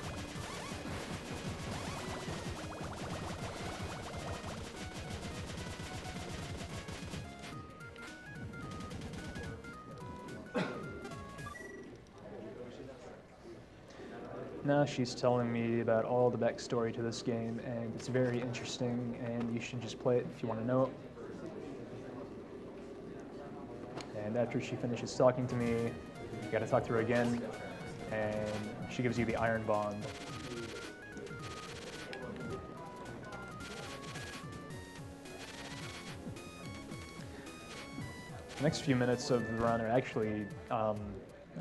Now she's telling me about all the backstory to this game, and it's very interesting, and you should just play it if you want to know it. And after she finishes talking to me, you gotta talk to her again, and she gives you the Iron Bond. The next few minutes of the run are actually a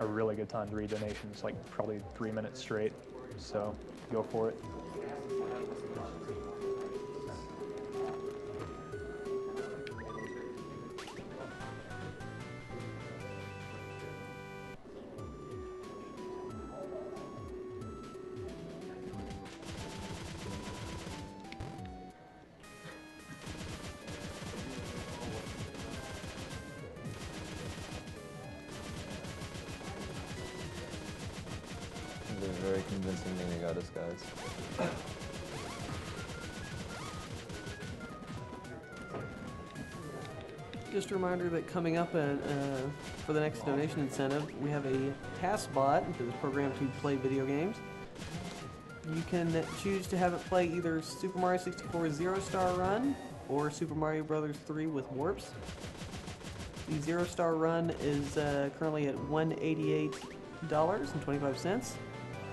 really good time to read donations, like probably 3 minutes straight, so go for it. actually a very convincing Minaga disguise. Just a reminder that coming up for the next donation incentive, we have a task bot that is programmed to play video games. You can choose to have it play either Super Mario 64 Zero Star Run or Super Mario Bros. 3 with warps. The Zero Star Run is currently at $188.25,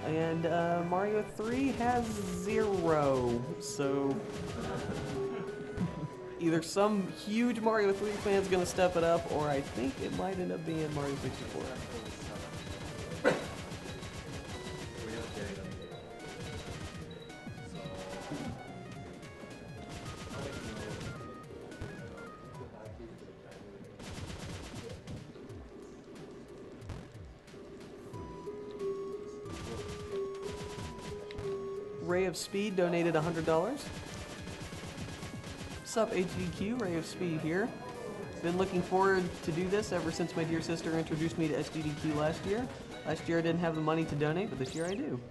and Mario 3 has 0, so either some huge Mario 3 fan's gonna step it up, or I think it might end up being Mario 64. Ray of Speed donated $100. What's up, HDQ? Ray of Speed here. Been looking forward to do this ever since my dear sister introduced me to SGDQ last year. Last year I didn't have the money to donate, but this year I do.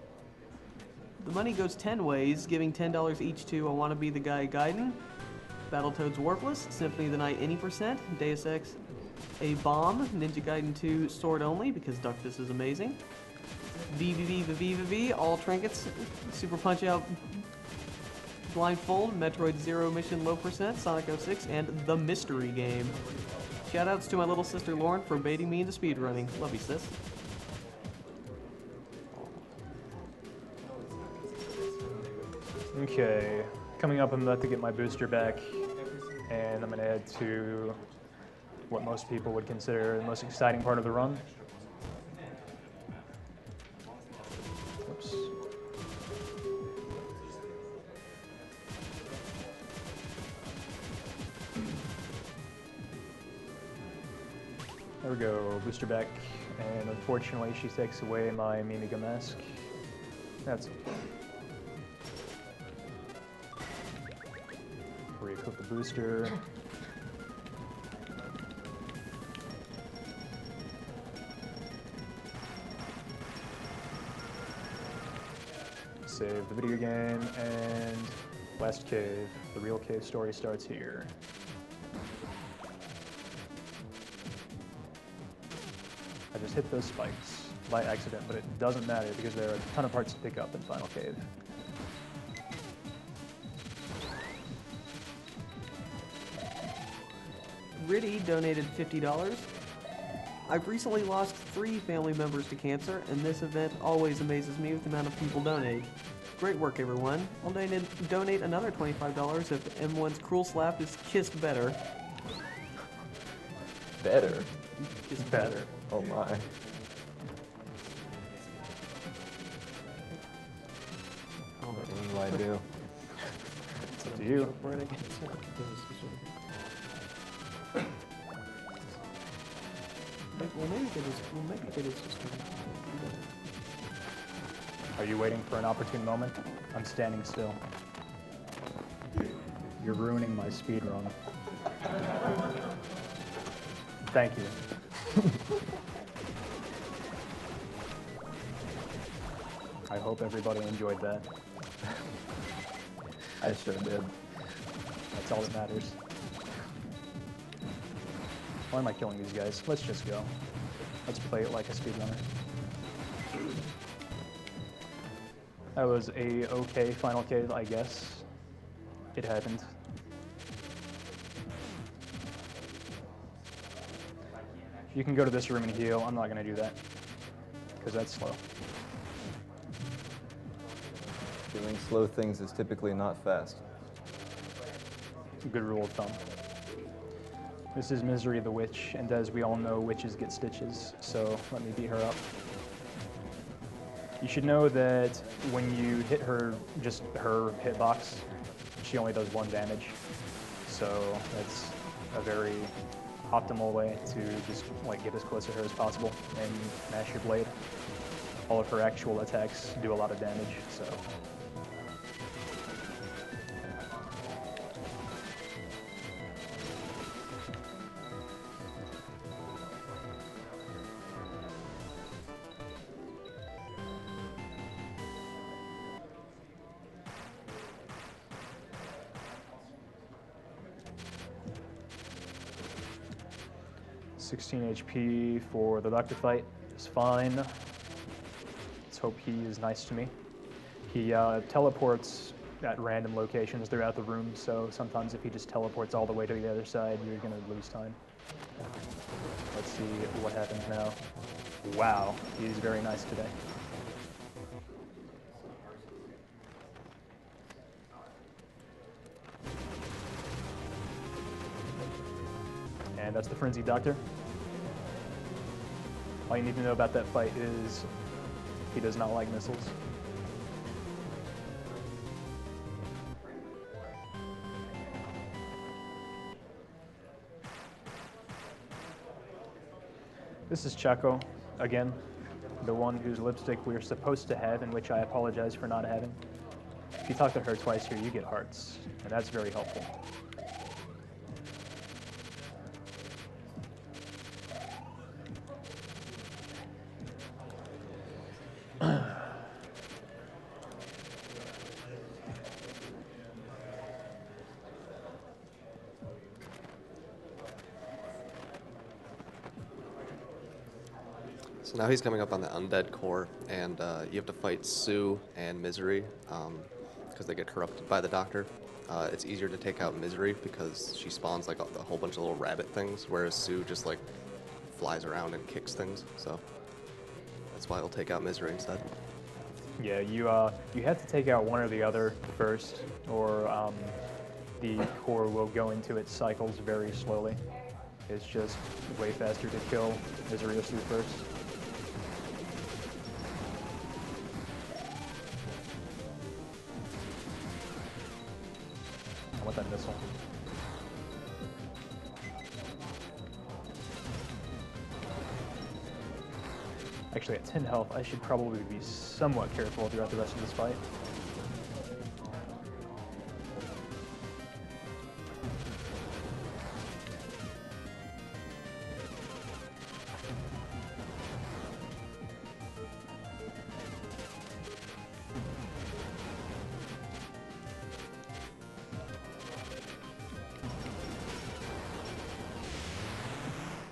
The money goes 10 ways, giving $10 each to I Wanna Be the Guy Gaiden, Battletoads Warpless, Symphony of the Night Any Percent, Deus Ex A Bomb, Ninja Gaiden 2 Sword Only, because Ductus is amazing. VVV, all trinkets, Super Punch Out, Blindfold, Metroid Zero Mission Low Percent, Sonic 06, and The Mystery Game. Shoutouts to my little sister Lauren for baiting me into speedrunning. Love you, sis. Okay, coming up, I'm about to get my booster back, and I'm going to add to what most people would consider the most exciting part of the run. Oops. There we go, booster back, and unfortunately she takes away my Mimiga mask. That's okay. Re-equip the booster. Save the video game, and last cave. The real cave story starts here. I just hit those spikes by accident, but it doesn't matter because there are a ton of parts to pick up in Final Cave. Riddy donated $50. I've recently lost 3 family members to cancer, and this event always amazes me with the amount of people donate. Great work, everyone. I'll donate another $25 if M1's Cruel Slap is kissed better. Better? Kissed Better. Oh my. What do I do? It's up to you. Well, maybe it is just Are you waiting for an opportune moment? I'm standing still. You're ruining my speed run. Thank you. I hope everybody enjoyed that. I sure did. That's all that matters. Why am I killing these guys? Let's just go. Let's play it like a speedrunner. That was a okay final cave, I guess. It happened. You can go to this room and heal. I'm not gonna do that because that's slow. Doing slow things is typically not fast. Good rule of thumb. This is Misery the Witch, and as we all know, witches get stitches, so let me beat her up. You should know that when you hit her, just her hitbox, she only does 1 damage. So that's a very optimal way to just like get as close to her as possible and mash your blade. All of her actual attacks do a lot of damage, so. 16 HP for the Doctor fight is fine. Let's hope he is nice to me. He teleports at random locations throughout the room, so sometimes if he just teleports all the way to the other side, you're going to lose time. Let's see what happens now. Wow, he's very nice today. And that's the Frenzied Doctor. All you need to know about that fight is he does not like missiles. This is Chaco, again, the one whose lipstick we're supposed to have and which I apologize for not having. If you talk to her twice here, you get hearts, and that's very helpful. So now he's coming up on the Undead Core, and you have to fight Sue and Misery because they get corrupted by the Doctor. It's easier to take out Misery because she spawns like a whole bunch of little rabbit things, whereas Sue just like flies around and kicks things. So that's why he'll take out Misery instead. Yeah, you have to take out one or the other first, or the core will go into its cycles very slowly. It's just way faster to kill Misery or Sue first. I want that missile. Actually, at 10 health, I should probably be somewhat careful throughout the rest of this fight.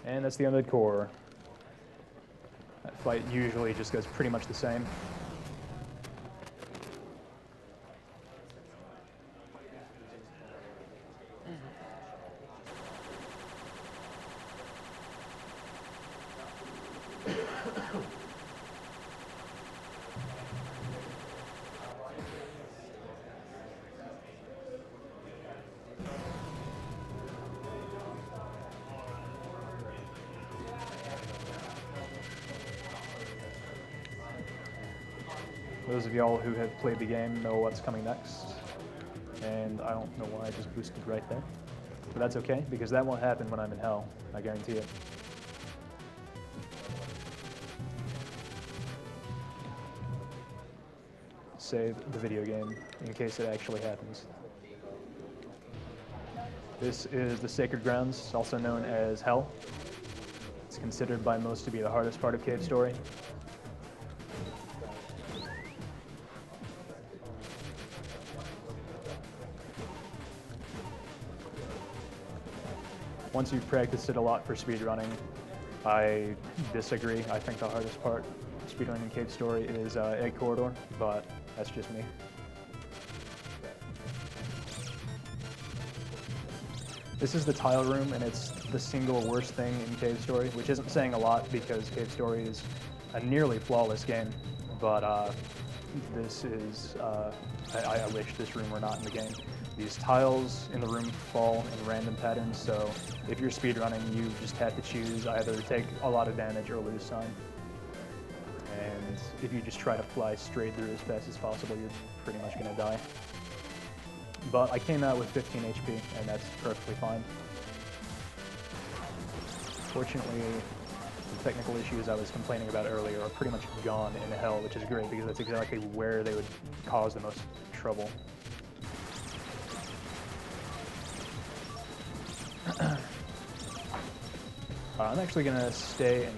And that's the Undead Core. That fight usually just goes pretty much the same. Those of y'all who have played the game know what's coming next. And I don't know why I just boosted right there. But that's okay, because that won't happen when I'm in hell. I guarantee it. Save the video game in case it actually happens. This is the Sacred Grounds, also known as Hell. It's considered by most to be the hardest part of Cave Story. Once you've practiced it a lot for speedrunning, I disagree. I think the hardest part of speedrunning in Cave Story is Egg Corridor, but that's just me. This is the tile room, and it's the single worst thing in Cave Story, which isn't saying a lot because Cave Story is a nearly flawless game, but this is, I wish this room were not in the game. These tiles in the room fall in random patterns, so if you're speedrunning, you just have to choose either take a lot of damage or lose time. And if you just try to fly straight through as fast as possible, you're pretty much going to die. But I came out with 15 HP, and that's perfectly fine. Fortunately, the technical issues I was complaining about earlier are pretty much gone in Hell, which is great because that's exactly where they would cause the most trouble. I'm actually gonna stay and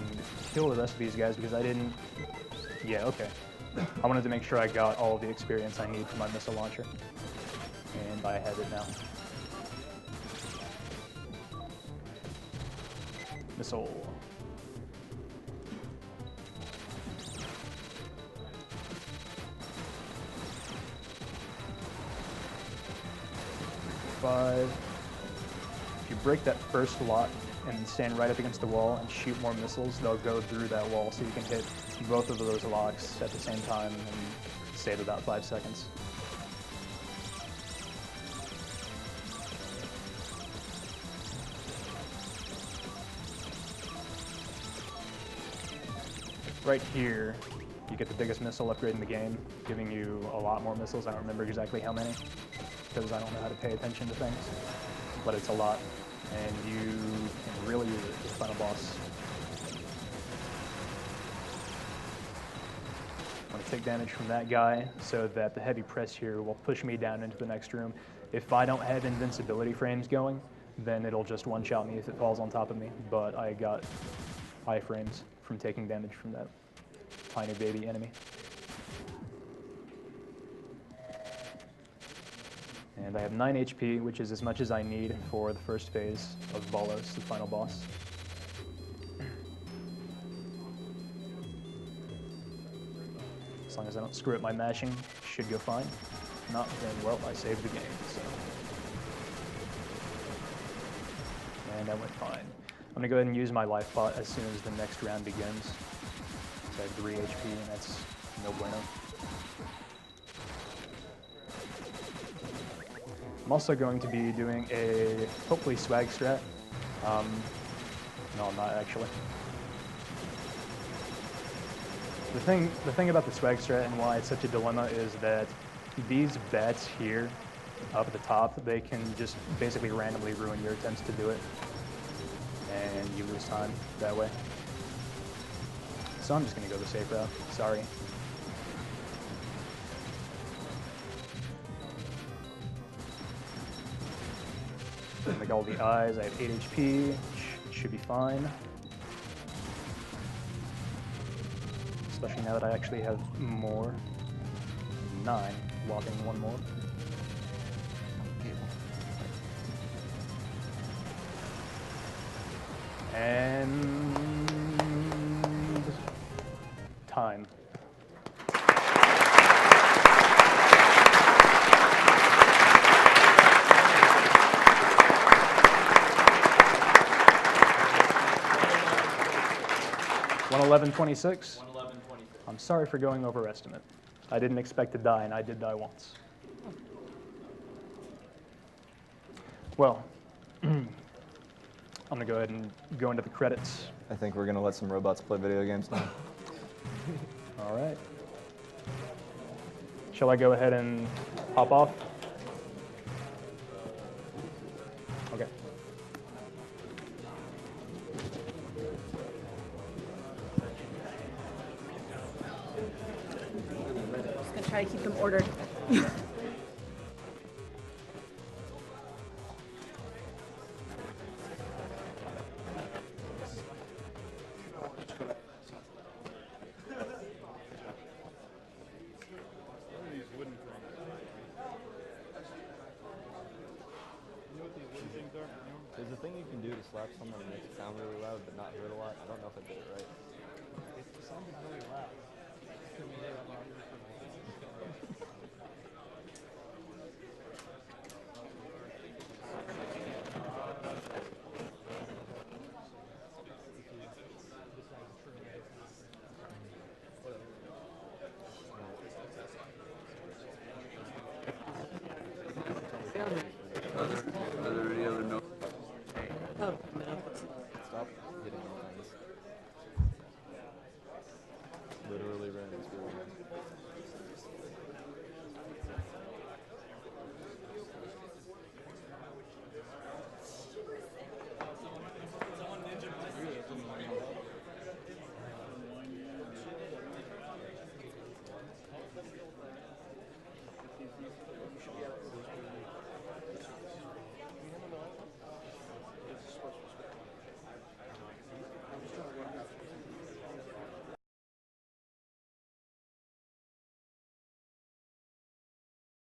kill the rest of these guys because I didn't... Yeah, okay. I wanted to make sure I got all of the experience I need for my missile launcher. And I have it now. Missile. Five. If you break that first lock and stand right up against the wall and shoot more missiles, they'll go through that wall, so you can hit both of those locks at the same time and save about 5 seconds. Right here, you get the biggest missile upgrade in the game, giving you a lot more missiles. I don't remember exactly how many, because I don't know how to pay attention to things, but it's a lot, and you can really use it as final boss. I'm going to take damage from that guy so that the heavy press here will push me down into the next room. If I don't have invincibility frames going, then it'll just one-shot me if it falls on top of me, but I got iframes from taking damage from that tiny baby enemy. And I have 9 HP, which is as much as I need for the first phase of Valos, the final boss. As long as I don't screw up my mashing, should go fine. If not, then, well, I saved the game, so. And that went fine. I'm gonna go ahead and use my life pot as soon as the next round begins. So I have 3 HP, and that's no bueno. I'm also going to be doing a, hopefully, swag strat. No, I'm not actually. The thing about the swag strat and why it's such a dilemma is that these bats here, up at the top, they can just basically randomly ruin your attempts to do it. And you lose time that way. So I'm just gonna go the safe route, sorry. Make all the eyes, I have 8 HP, which should be fine. Especially now that I actually have more. 9, walking 1 more. And time. $111.26. I'm sorry for going over estimate. I didn't expect to die, and I did die once. Well, I'm gonna go ahead and go into the credits. I think we're gonna let some robots play video games now. All right. Shall I go ahead and hop off? Okay. Just gonna try to keep them ordered. There's a thing you can do to slap someone and make it sound really loud but not hurt a lot. I don't know if I did it right. It sounded really loud.